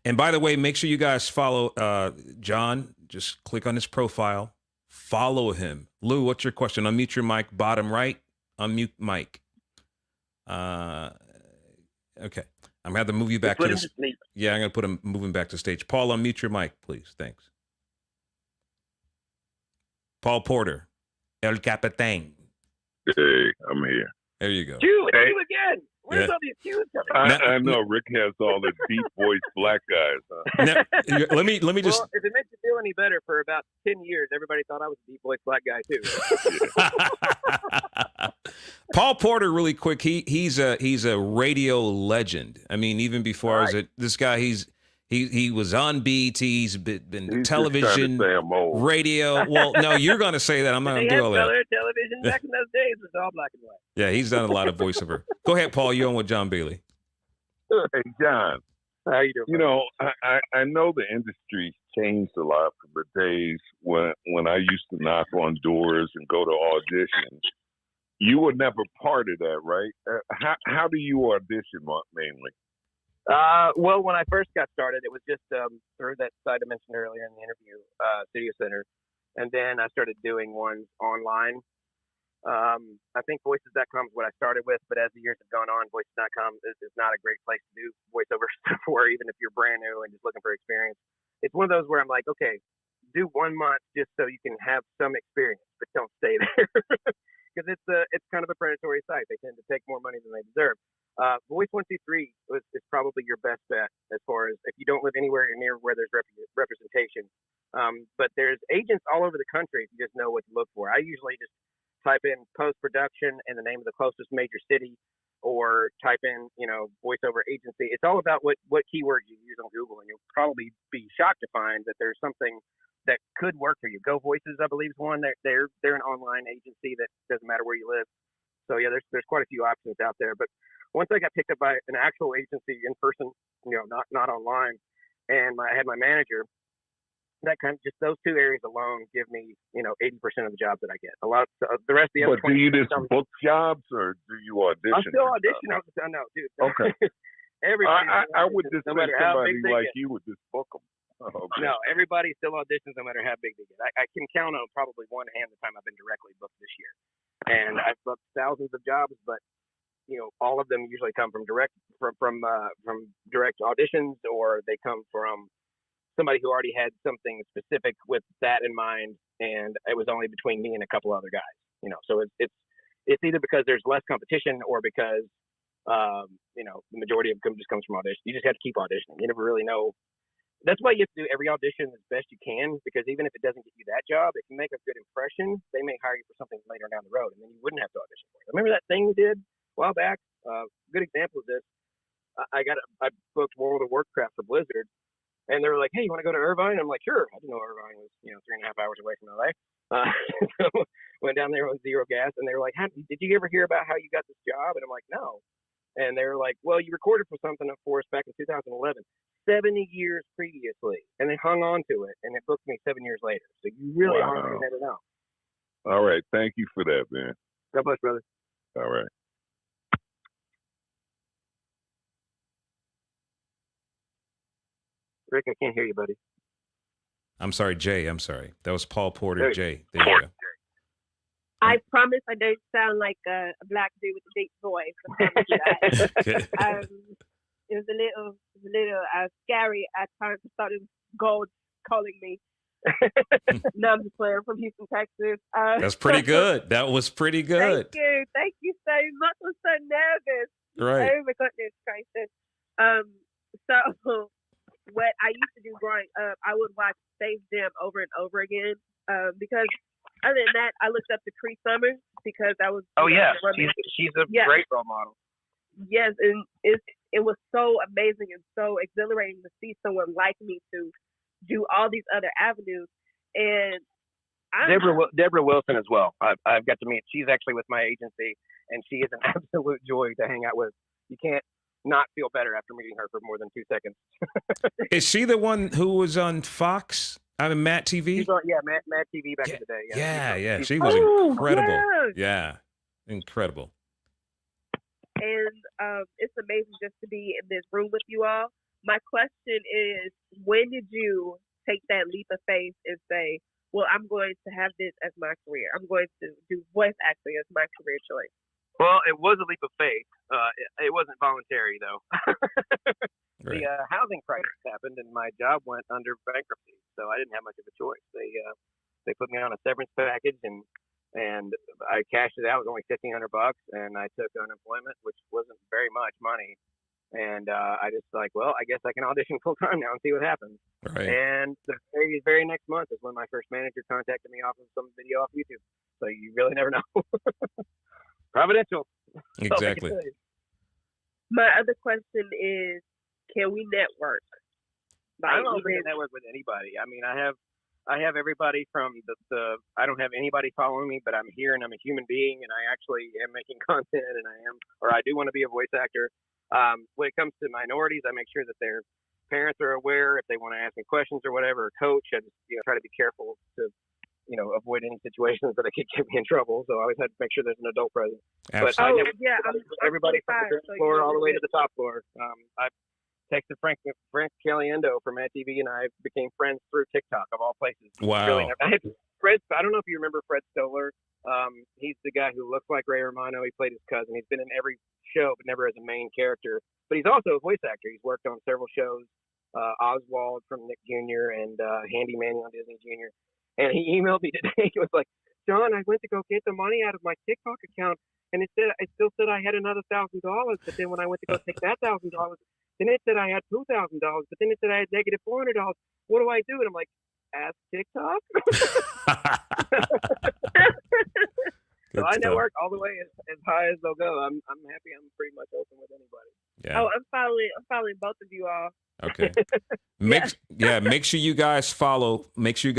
And by the way, make sure you guys follow John. Just click on his profile. Follow him. Lou, what's your question? Unmute your mic. Bottom right. Unmute mic. Okay. I'm going to have to move you back to this. Yeah, I'm going to put him moving back to stage. Paul, unmute your mic, please. Thanks. Paul Porter. El Capitan. Hey, I'm here. There you go. You again. Where's all these cues coming? I know Rick has all the deep voice black guys. Huh? Now, let me just. Well, if it makes you feel any better, for about 10 years, everybody thought I was a deep voice black guy too. Paul Porter, really quick. He's a radio legend. I mean, even before this guy, he was on BET. He's been television, radio. Well, no, you're going to say that. I'm not going to do all that. Television back in those days was all black and white. Yeah, he's done a lot of voiceover. Go ahead, Paul. You're on with John Bailey. Hey, John. How you doing? You know, I know the industry's changed a lot from the days when I used to knock on doors and go to auditions. You were never part of that, right? How do you audition mainly? Well, when I first got started, it was just through that site I mentioned earlier in the interview, Studio Center. And then I started doing ones online. I think voices.com is what I started with, but as the years have gone on, voices.com is not a great place to do voiceover stuff for, even if you're brand new and just looking for experience. It's one of those where I'm like, okay, do 1 month just so you can have some experience, but don't stay there. Because it's kind of a predatory site. They tend to take more money than they deserve. Voice123 is probably your best bet as far as if you don't live anywhere near where there's representation. But there's agents all over the country if you just know what to look for. I usually just type in post-production and the name of the closest major city, or type in, voiceover agency. It's all about what keywords you use on Google, and you'll probably be shocked to find that there's something that could work for you. Go Voices, I believe, is one. They're an online agency that doesn't matter where you live. So yeah, there's quite a few options out there. But once I got picked up by an actual agency in person, not online, and I had my manager, that kind of just those two areas alone give me 80% of the jobs that I get. A lot of the rest of the other. But do you just book jobs or do you audition? I'm still auditioning. I know, dude. Okay. Everybody. I would just no think matter how somebody big like get. you would just book them. Okay. No, everybody still auditions no matter how big they get. I can count on probably one hand the time I've been directly booked this year, and I've booked thousands of jobs, but all of them usually come from direct auditions, or they come from somebody who already had something specific with that in mind, and it was only between me and a couple other guys. So it's either because there's less competition or because the majority of them just comes from audition. You just have to keep auditioning. You never really know. That's why you have to do every audition as best you can, because even if it doesn't get you that job, if you make a good impression, they may hire you for something later down the road, and then you wouldn't have to audition for it. Remember that thing we did a while back? Good example of this. I booked World of Warcraft for Blizzard, and they were like, "Hey, you want to go to Irvine?" I'm like, "Sure." I didn't know Irvine was 3.5 hours away from LA. So went down there on zero gas, and they were like, "Did you ever hear about how you got this job?" And I'm like, "No." And they were like, "Well, you recorded for something for us back in 2011, 70 years previously," and they hung on to it, and it booked me 7 years later. So you really honestly never know. All right, thank you for that, man. God bless, brother. All right. Rick, I can't hear you, buddy. I'm sorry, Jay. I'm sorry. That was Paul Porter. Jay. There you go. I promise I don't sound like a black dude with a deep voice. I promise you that. It was a little scary at times. I thought it was God calling me. No, I'm just playing from Houston, Texas. That's pretty good. That was pretty good. Thank you so much. I'm so nervous. Right. Oh my goodness, Christ. So what I used to do growing up, I would watch Space Jam over and over again because other than that, I looked up to Cree Summers because I was. Oh yeah, she's a great role model. Yes, and it was so amazing and so exhilarating to see someone like me to do all these other avenues. And Deborah Wilson as well. I've got to meet. She's actually with my agency, and she is an absolute joy to hang out with. You can't not feel better after meeting her for more than 2 seconds. Is she the one who was on Fox? I mean, Matt TV? She's on, Matt TV back in the day. Yeah. She was incredible. Yeah, incredible. And it's amazing just to be in this room with you all. My question is, when did you take that leap of faith and say, well, I'm going to have this as my career. I'm going to do voice acting as my career choice. Well, it was a leap of faith. It wasn't voluntary, though. Right. The housing crisis happened, and my job went under bankruptcy, so I didn't have much of a choice. They put me on a severance package, and I cashed it out. It was only $1,500, and I took unemployment, which wasn't very much money. And I just I guess I can audition full time now and see what happens. Right. And the very next month is when my first manager contacted me off of some video off YouTube. So you really never know. Providential. Exactly. My other question is, can we network? I'm open to network with anybody. I mean, I have everybody from the I don't have anybody following me, but I'm here and I'm a human being and I actually am making content and I do want to be a voice actor. When it comes to minorities, I make sure that their parents are aware if they want to ask me questions or whatever, or coach. I just try to be careful to avoid any situations that could get me in trouble. So I always had to make sure there's an adult present. Absolutely. But everybody from the ground floor all the way to the top floor. I texted Frank 𝗕𝗢𝗓𝗓𝗓 for Matt TV, and I became friends through TikTok of all places. Wow. I don't know if you remember Fred Stoller. He's the guy who looks like Ray Romano. He played his cousin. He's been in every show, but never as a main character. But he's also a voice actor. He's worked on several shows. Oswald from Nick Jr. and Handy Manny on Disney Jr. And he emailed me today. He was like, John, I went to go get the money out of my TikTok account, and it still said I had another $1,000. But then when I went to go take that $1,000, then it said I had $2,000. But then it said I had negative $400. What do I do? And I'm like, ask TikTok. So I network all the way as high as they'll go. I'm happy. I'm pretty much open with anybody. Yeah. Oh, I'm following both of you all. Okay. Make sure you guys follow. Make sure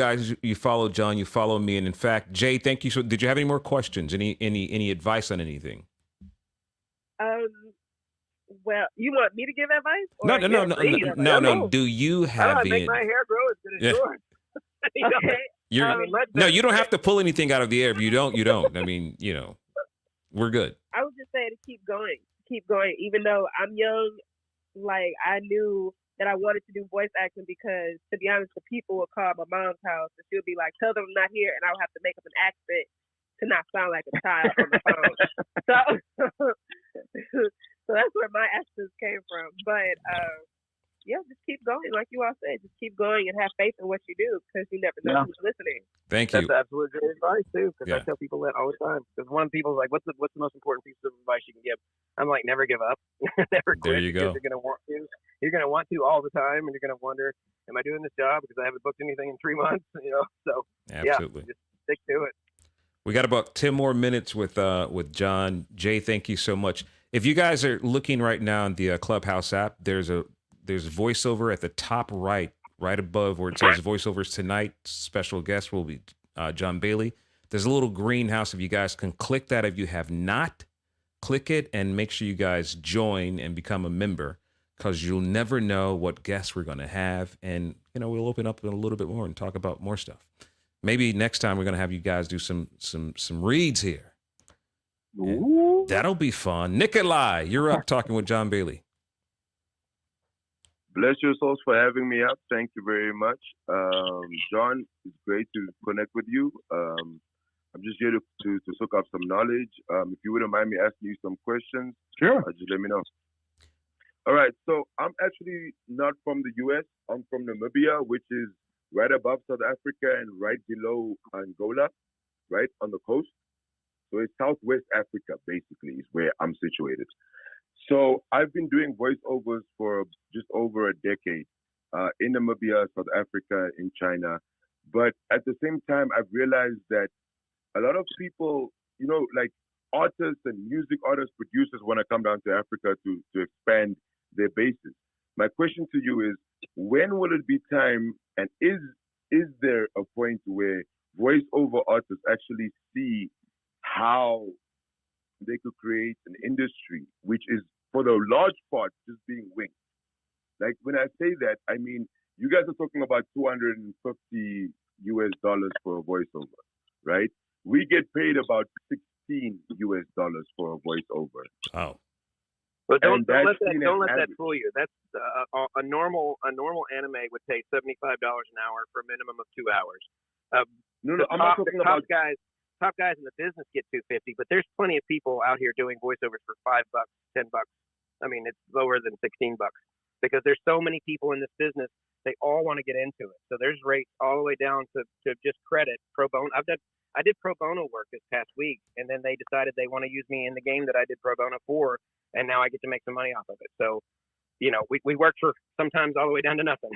you follow John. You follow me. And in fact, Jay, thank you. So, did you have any more questions? Any advice on anything? Well, you want me to give advice? No. Do you have I make my hair grow as good as yours. Okay. You don't have to pull anything out of the air. If you don't. I mean, we're good. I would just say to keep going. Even though I'm young, I knew that I wanted to do voice acting because, to be honest, the people would call my mom's house and she'll be like, tell them I'm not here, and I would have to make up an accent to not sound like a child on the phone. So that's where my accents came from. But just keep going, like you all said. Just keep going and have faith in what you do because you never know who's listening. Thank you. That's absolutely good advice too, because I tell people that all the time. Because one people's like, "What's the most important piece of advice you can give?" I'm like, "Never give up, never quit." There you go. You're gonna want to. You're gonna want to all the time, and you're gonna wonder, "Am I doing this job because I haven't booked anything in 3 months?" So absolutely, just stick to it. We got about 10 more minutes with John. Jay, thank you so much. If you guys are looking right now in the Clubhouse app, there's voiceover at the top right above where it says voiceovers tonight. Special guest will be John Bailey. There's a little greenhouse. If you guys can click that, if you have not, click it and make sure you guys join and become a member, because you'll never know what guests we're going to have. And, we'll open up a little bit more and talk about more stuff. Maybe next time we're going to have you guys do some reads here. That'll be fun. Nikolai, you're up talking with John Bailey. Bless your souls for having me up. Thank you very much. John, it's great to connect with you. I'm just here to soak up some knowledge. If you wouldn't mind me asking you some questions, sure. Just let me know. All right. So I'm actually not from the U.S. I'm from Namibia, which is right above South Africa and right below Angola, right on the coast. So it's Southwest Africa, basically, is where I'm situated. So I've been doing voiceovers for just over a decade. in Namibia, South Africa, in China. But at the same time, I've realized that a lot of people, like artists and music artists, producers want to come down to Africa to expand their bases. My question to you is, when will it be time, and is there a point where voiceover artists actually see how they could create an industry which is, for the large part, just being winged? Like, when I say that, I mean, you guys are talking about $250 for a voiceover, right? We get paid about $16 for a voiceover. Oh. But don't let that fool you. That's a normal anime would pay $75 an hour for a minimum of 2 hours. No, I'm not talking about top guys in the business get $250, but there's plenty of people out here doing voiceovers for $5, $10. I mean, it's lower than $16 because there's so many people in this business. They all want to get into it. So there's rates all the way down to just credit pro bono. I did pro bono work this past week, and then they decided they want to use me in the game that I did pro bono for, and now I get to make some money off of it. So, we work for sometimes all the way down to nothing.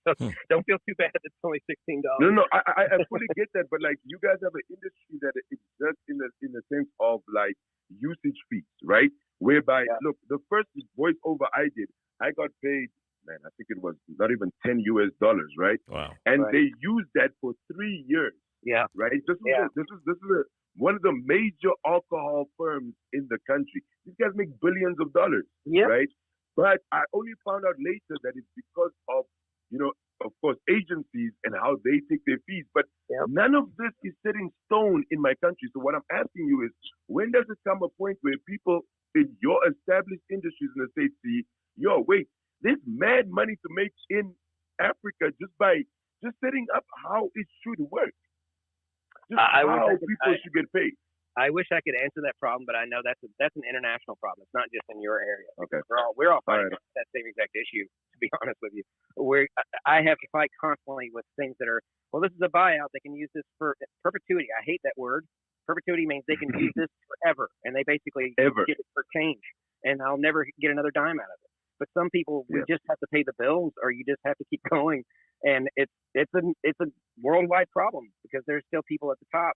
So don't feel too bad. It's only $16. No, I fully get that, but like, you guys have an industry that exists in the sense of like usage fees, right? Whereby, look, the first voiceover I did, I got paid, man, I think it was not even $10, right? Wow. And they used that for 3 years. Yeah. Right? This is one of the major alcohol firms in the country. These guys make billions of dollars. Yeah. Right? But I only found out later that it's because of, of course, agencies and how they take their fees. But none of this is set in stone in my country. So what I'm asking you is, when does it come a point where people in your established industries in the States see, wait, there's mad money to make in Africa just by setting up how it should work? How people should get paid. I wish I could answer that problem, but I know that's an international problem. It's not just in your area. Okay. We're all fighting that same exact issue, to be honest with you. I have to fight constantly with things that are, well, this is a buyout. They can use this for perpetuity. I hate that word. Perpetuity means they can use this forever, and they basically get it for change, and I'll never get another dime out of it. But some people, we just have to pay the bills, or you just have to keep going. And it's a worldwide problem because there's still people at the top.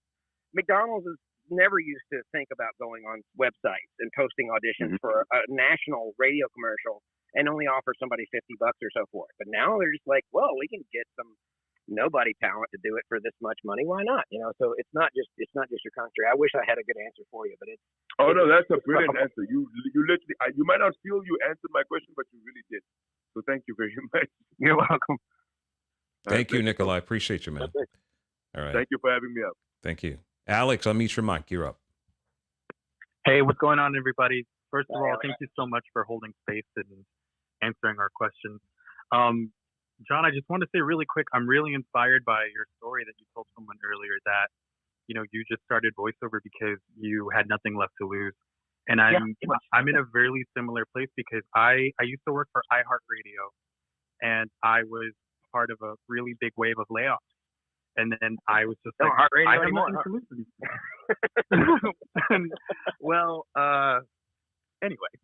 McDonald's is never used to think about going on websites and posting auditions for a national radio commercial and only offer somebody $50 or so for it. But now they're just like, well, we can get some nobody talent to do it for this much money. Why not? So it's not just your country. I wish I had a good answer for you, but it's. Oh no, that's a brilliant answer. You literally, you might not feel you answered my question, but you really did. So thank you very much. You're welcome. Thank you, Nikolai. Appreciate you, man. All right. Thank you for having me up. Thank you. Alex, unmute your mic. You're up. Hey, what's going on, everybody? First of all, thank you so much for holding space and answering our questions. John, I just want to say really quick, I'm really inspired by your story that you told someone earlier that, you just started voiceover because you had nothing left to lose. And I'm in a really similar place because I used to work for iHeartRadio, and I was part of a really big wave of layoffs. And then I was just like, I have nothing to lose. Well, anyway.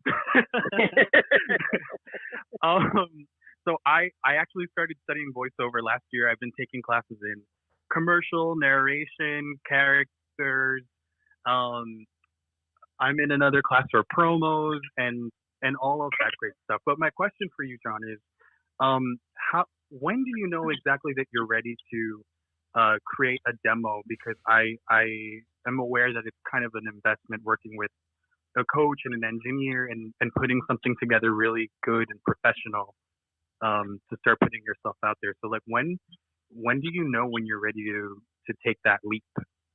So I actually started studying voiceover last year. I've been taking classes in commercial, narration, characters. I'm in another class for promos and all of that great stuff. But my question for you, John, is when do you know exactly that you're ready to create a demo? Because I am aware that it's kind of an investment working with a coach and an engineer and putting something together really good and professional to start putting yourself out there. So like when do you know when you're ready to take that leap?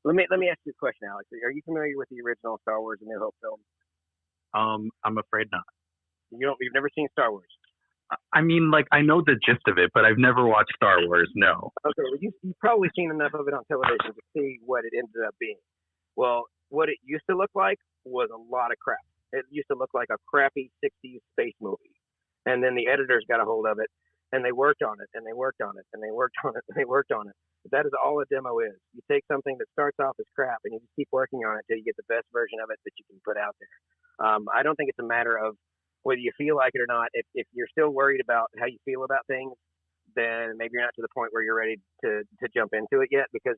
Let me ask you a question, Alex. Are you familiar with the original Star Wars: A New Hope film? I'm afraid not. You've never seen Star Wars? I mean, like, I know the gist of it, but I've never watched Star Wars, no. Okay, well, you've probably seen enough of it on television to see what it ended up being. Well, what it used to look like was a lot of crap. It used to look like a crappy 60s space movie. And then the editors got a hold of it, and they worked on it, and they worked on it, and they worked on it, and they worked on it. But that is all a demo is. You take something that starts off as crap, and you just keep working on it until you get the best version of it that you can put out there. I don't think it's a matter of whether you feel like it or not. If you're still worried about how you feel about things, then maybe you're not to the point where you're ready to jump into it yet, because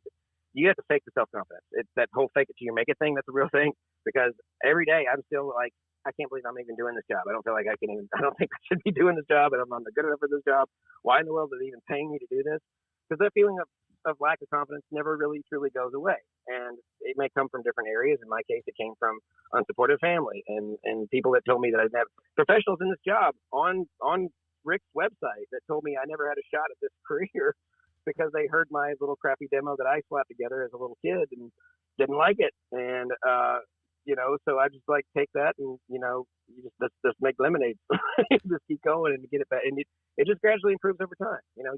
you have to fake the self-confidence. It's that whole fake it till you make it thing. That's the real thing, because every day I'm still like, I can't believe I'm even doing this job. I don't feel like I don't think I should be doing this job, and I'm not good enough for this job. Why in the world are they even paying me to do this? Because that feeling of lack of confidence never really truly goes away. And it may come from different areas. In my case, it came from unsupportive family and people that told me that I'd have professionals in this job on Rick's website that told me I never had a shot at this career because they heard my little crappy demo that I slapped together as a little kid and didn't like it. And, so I just like take that and, you just make lemonade, just keep going and get it back. And it just gradually improves over time. You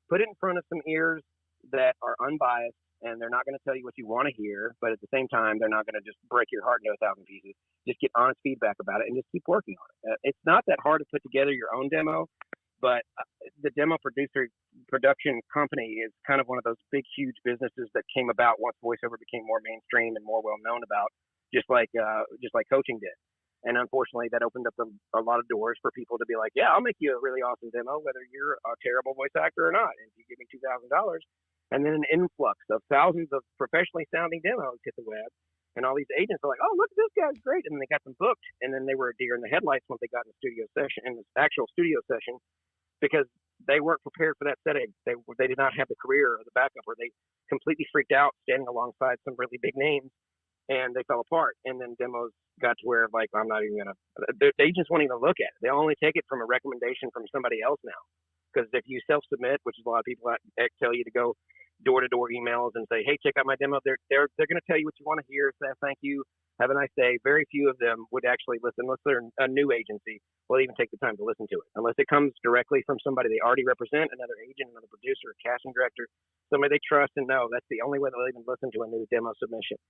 put it in front of some ears that are unbiased, and they're not going to tell you what you want to hear, but at the same time, they're not going to just break your heart into 1,000 pieces. Just get honest feedback about it and just keep working on it. It's not that hard to put together your own demo, but the demo production company is kind of one of those big, huge businesses that came about once voiceover became more mainstream and more well known about, just like coaching did. And unfortunately, that opened up a lot of doors for people to be like, yeah, I'll make you a really awesome demo, whether you're a terrible voice actor or not. And if you give me $2,000, and then an influx of thousands of professionally sounding demos hit the web, and all these agents are like, oh, look, this guy's great. And they got them booked. And then they were a deer in the headlights once they got in the actual studio session, because they weren't prepared for that setting. They did not have the career or the backup, or they completely freaked out standing alongside some really big names, and they fell apart. And then demos got to where, like, I'm not even going to, the agents won't even look at it. They only take it from a recommendation from somebody else now. Because if you self-submit, which is a lot of people that tell you to go door-to-door emails and say, hey, check out my demo, they're going to tell you what you want to hear, say thank you, have a nice day. Very few of them would actually listen, unless they're a new agency, will even take the time to listen to it. Unless it comes directly from somebody they already represent, another agent, another producer, a casting director, somebody they trust and know. That's the only way they'll even listen to a new demo submission.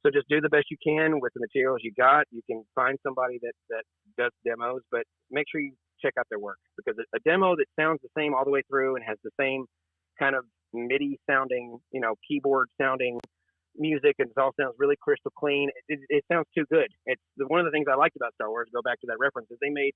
So just do the best you can with the materials you got. You can find somebody that does demos, but make sure you check out their work, because a demo that sounds the same all the way through and has the same kind of MIDI sounding, keyboard sounding music, and it all sounds really crystal clean. It sounds too good. It's one of the things I liked about Star Wars, go back to that reference, is they made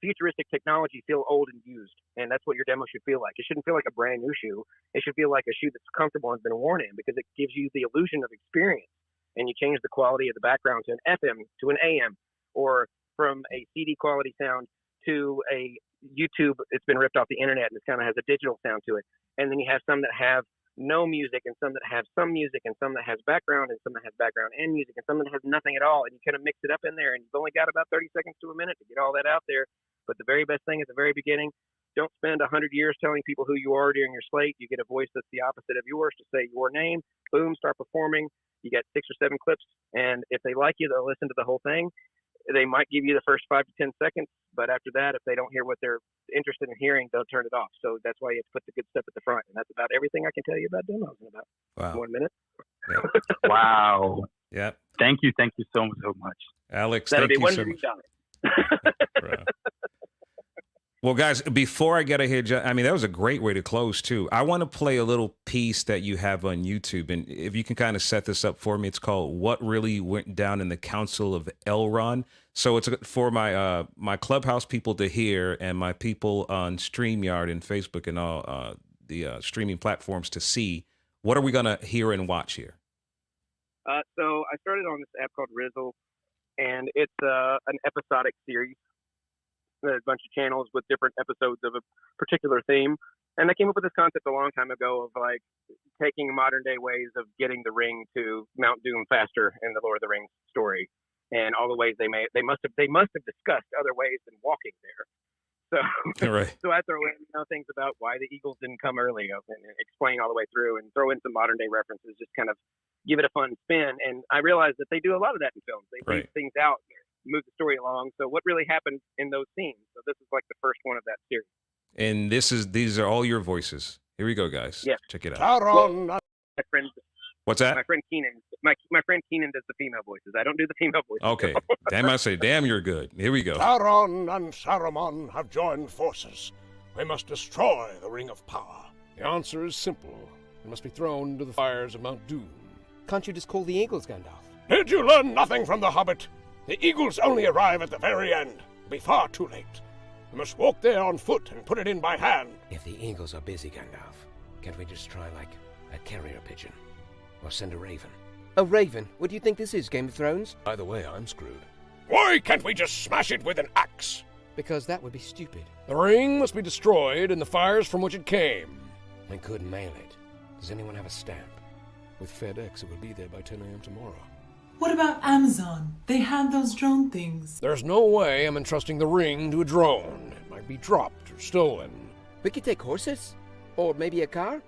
futuristic technology feel old and used. And that's what your demo should feel like. It shouldn't feel like a brand new shoe. It should feel like a shoe that's comfortable and has been worn in, because it gives you the illusion of experience. And you change the quality of the background to an FM, to an AM, or from a CD quality sound to a YouTube. It's been ripped off the internet and it kind of has a digital sound to it. And then you have some that have no music, and some that have some music, and some that has background, and some that has background and music, and some that has nothing at all. And you kind of mix it up in there, and you've only got about 30 seconds to a minute to get all that out there. But the very best thing at the very beginning, don't spend 100 years telling people who you are during your slate. You get a voice that's the opposite of yours to say your name. Boom, start performing. You get 6 or 7 clips, and if they like you, they'll listen to the whole thing. They might give you the first 5 to 10 seconds, but after that, if they don't hear what they're interested in hearing, they'll turn it off. So that's why you have to put the good stuff at the front. And that's about everything I can tell you about demos in about 1 minute. Yeah. Wow. Yeah. Thank you so much. Alex, That'll thank be you so much. Well, guys, before I get ahead, I mean, that was a great way to close, too. I want to play a little piece that you have on YouTube. And if you can kind of set this up for me, it's called What Really Went Down in the Council of Elrond. So it's for my Clubhouse people to hear, and my people on StreamYard and Facebook and all the streaming platforms to see. What are we going to hear and watch here? So I started on this app called Rizzle, and it's an episodic series. There's a bunch of channels with different episodes of a particular theme. And I came up with this concept a long time ago of like taking modern day ways of getting the ring to Mount Doom faster in the Lord of the Rings story, and all the ways they must have discussed other ways than walking there. So, right. So I throw in things about why the Eagles didn't come early, and explain all the way through, and throw in some modern day references, just kind of give it a fun spin. And I realized that they do a lot of that in films. They leave things out, move the story along. So what really happened in those scenes? So this is like the first one of that series. And these are all your voices. Here we go, guys. Yeah. Check it out. Well, my friend, what's that? My friend Keenan. My friend Keenan does the female voices. I don't do the female voices. Okay. Damn, you're good. Here we go. Sauron and Saruman have joined forces. They must destroy the Ring of Power. The answer is simple. It must be thrown into the fires of Mount Doom. Can't you just call the Eagles, Gandalf? Did you learn nothing from The Hobbit? The Eagles only arrive at the very end. It'll be far too late. We must walk there on foot and put it in by hand. If the Eagles are busy, Gandalf, can't we just try, like, a carrier pigeon? Or send a raven? A raven? What do you think this is, Game of Thrones? Either way, I'm screwed. Why can't we just smash it with an axe? Because that would be stupid. The ring must be destroyed and the fires from which it came. I could mail it. Does anyone have a stamp? With FedEx, it would be there by 10 a.m. tomorrow. What about Amazon? They had those drone things. There's no way I'm entrusting the ring to a drone. It might be dropped or stolen. We could take horses? Or maybe a car?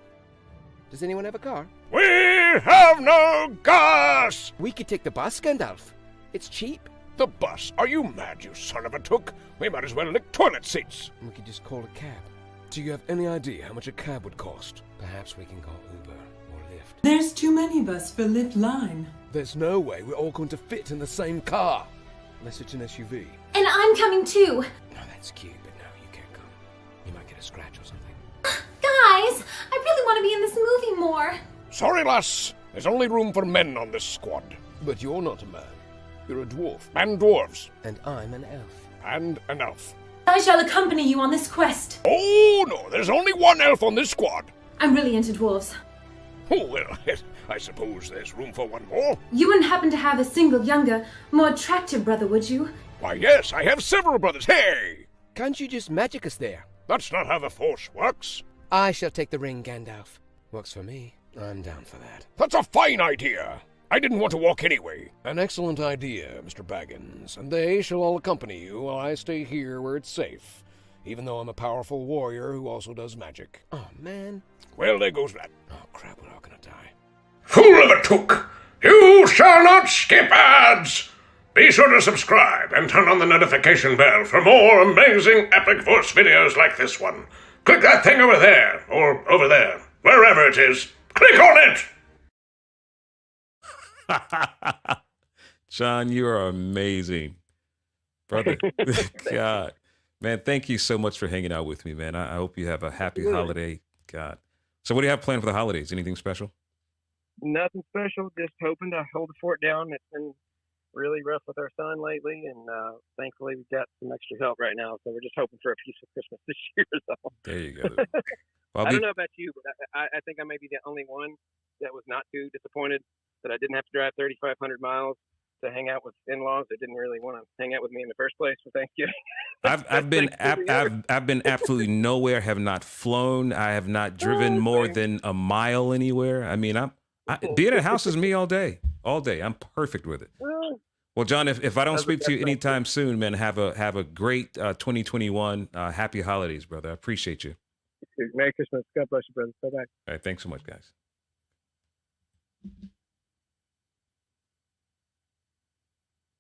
Does anyone have a car? We have no gas! We could take the bus, Gandalf. It's cheap. The bus? Are you mad, you son of a took? We might as well lick toilet seats. We could just call a cab. Do you have any idea how much a cab would cost? Perhaps we can call Uber or Lyft. There's too many of us for Lyft line. There's no way we're all going to fit in the same car. Unless it's an SUV. And I'm coming too. No, that's cute, but no, you can't come. You might get a scratch or something. Guys, I really want to be in this movie more. Sorry, lass. There's only room for men on this squad. But you're not a man. You're a dwarf. And dwarves. And I'm an elf. And an elf. I shall accompany you on this quest. Oh, no, there's only one elf on this squad. I'm really into dwarves. Oh, well, I suppose there's room for one more. You wouldn't happen to have a single, younger, more attractive brother, would you? Why, yes, I have several brothers. Hey! Can't you just magic us there? That's not how the Force works. I shall take the ring, Gandalf. Works for me. I'm down for that. That's a fine idea. I didn't want to walk anyway. An excellent idea, Mr. Baggins, and they shall all accompany you while I stay here where it's safe, even though I'm a powerful warrior who also does magic. Oh, man. Well, there goes that. Oh, crap, we're all gonna die. Fool of a took! You shall not skip ads! Be sure to subscribe and turn on the notification bell for more amazing epic voice videos like this one. Click that thing over there, or over there, wherever it is. Click on it! John, you are amazing, brother. God, man, thank you so much for hanging out with me, man. I hope you have a happy holiday. God. So what do you have planned for the holidays? Anything special? Nothing special. Just hoping to hold the fort down. It's been really rough with our son lately, and thankfully we've got some extra help right now. So we're just hoping for a peaceful Christmas this year. So. There you go. Well, I don't know about you, but I think I may be the only one that was not too disappointed that I didn't have to drive 3,500 miles to hang out with in-laws that didn't really want to hang out with me in the first place for Thanksgiving. I've been absolutely nowhere. Have not flown. I have not driven more than a mile anywhere. I mean, being at house is me all day. All day. I'm perfect with it. Well, John, if I don't speak to you anytime soon, man, have a great 2021. Happy holidays, brother. I appreciate you. Merry Christmas. God bless you, brother. Bye-bye. All right. Thanks so much, guys.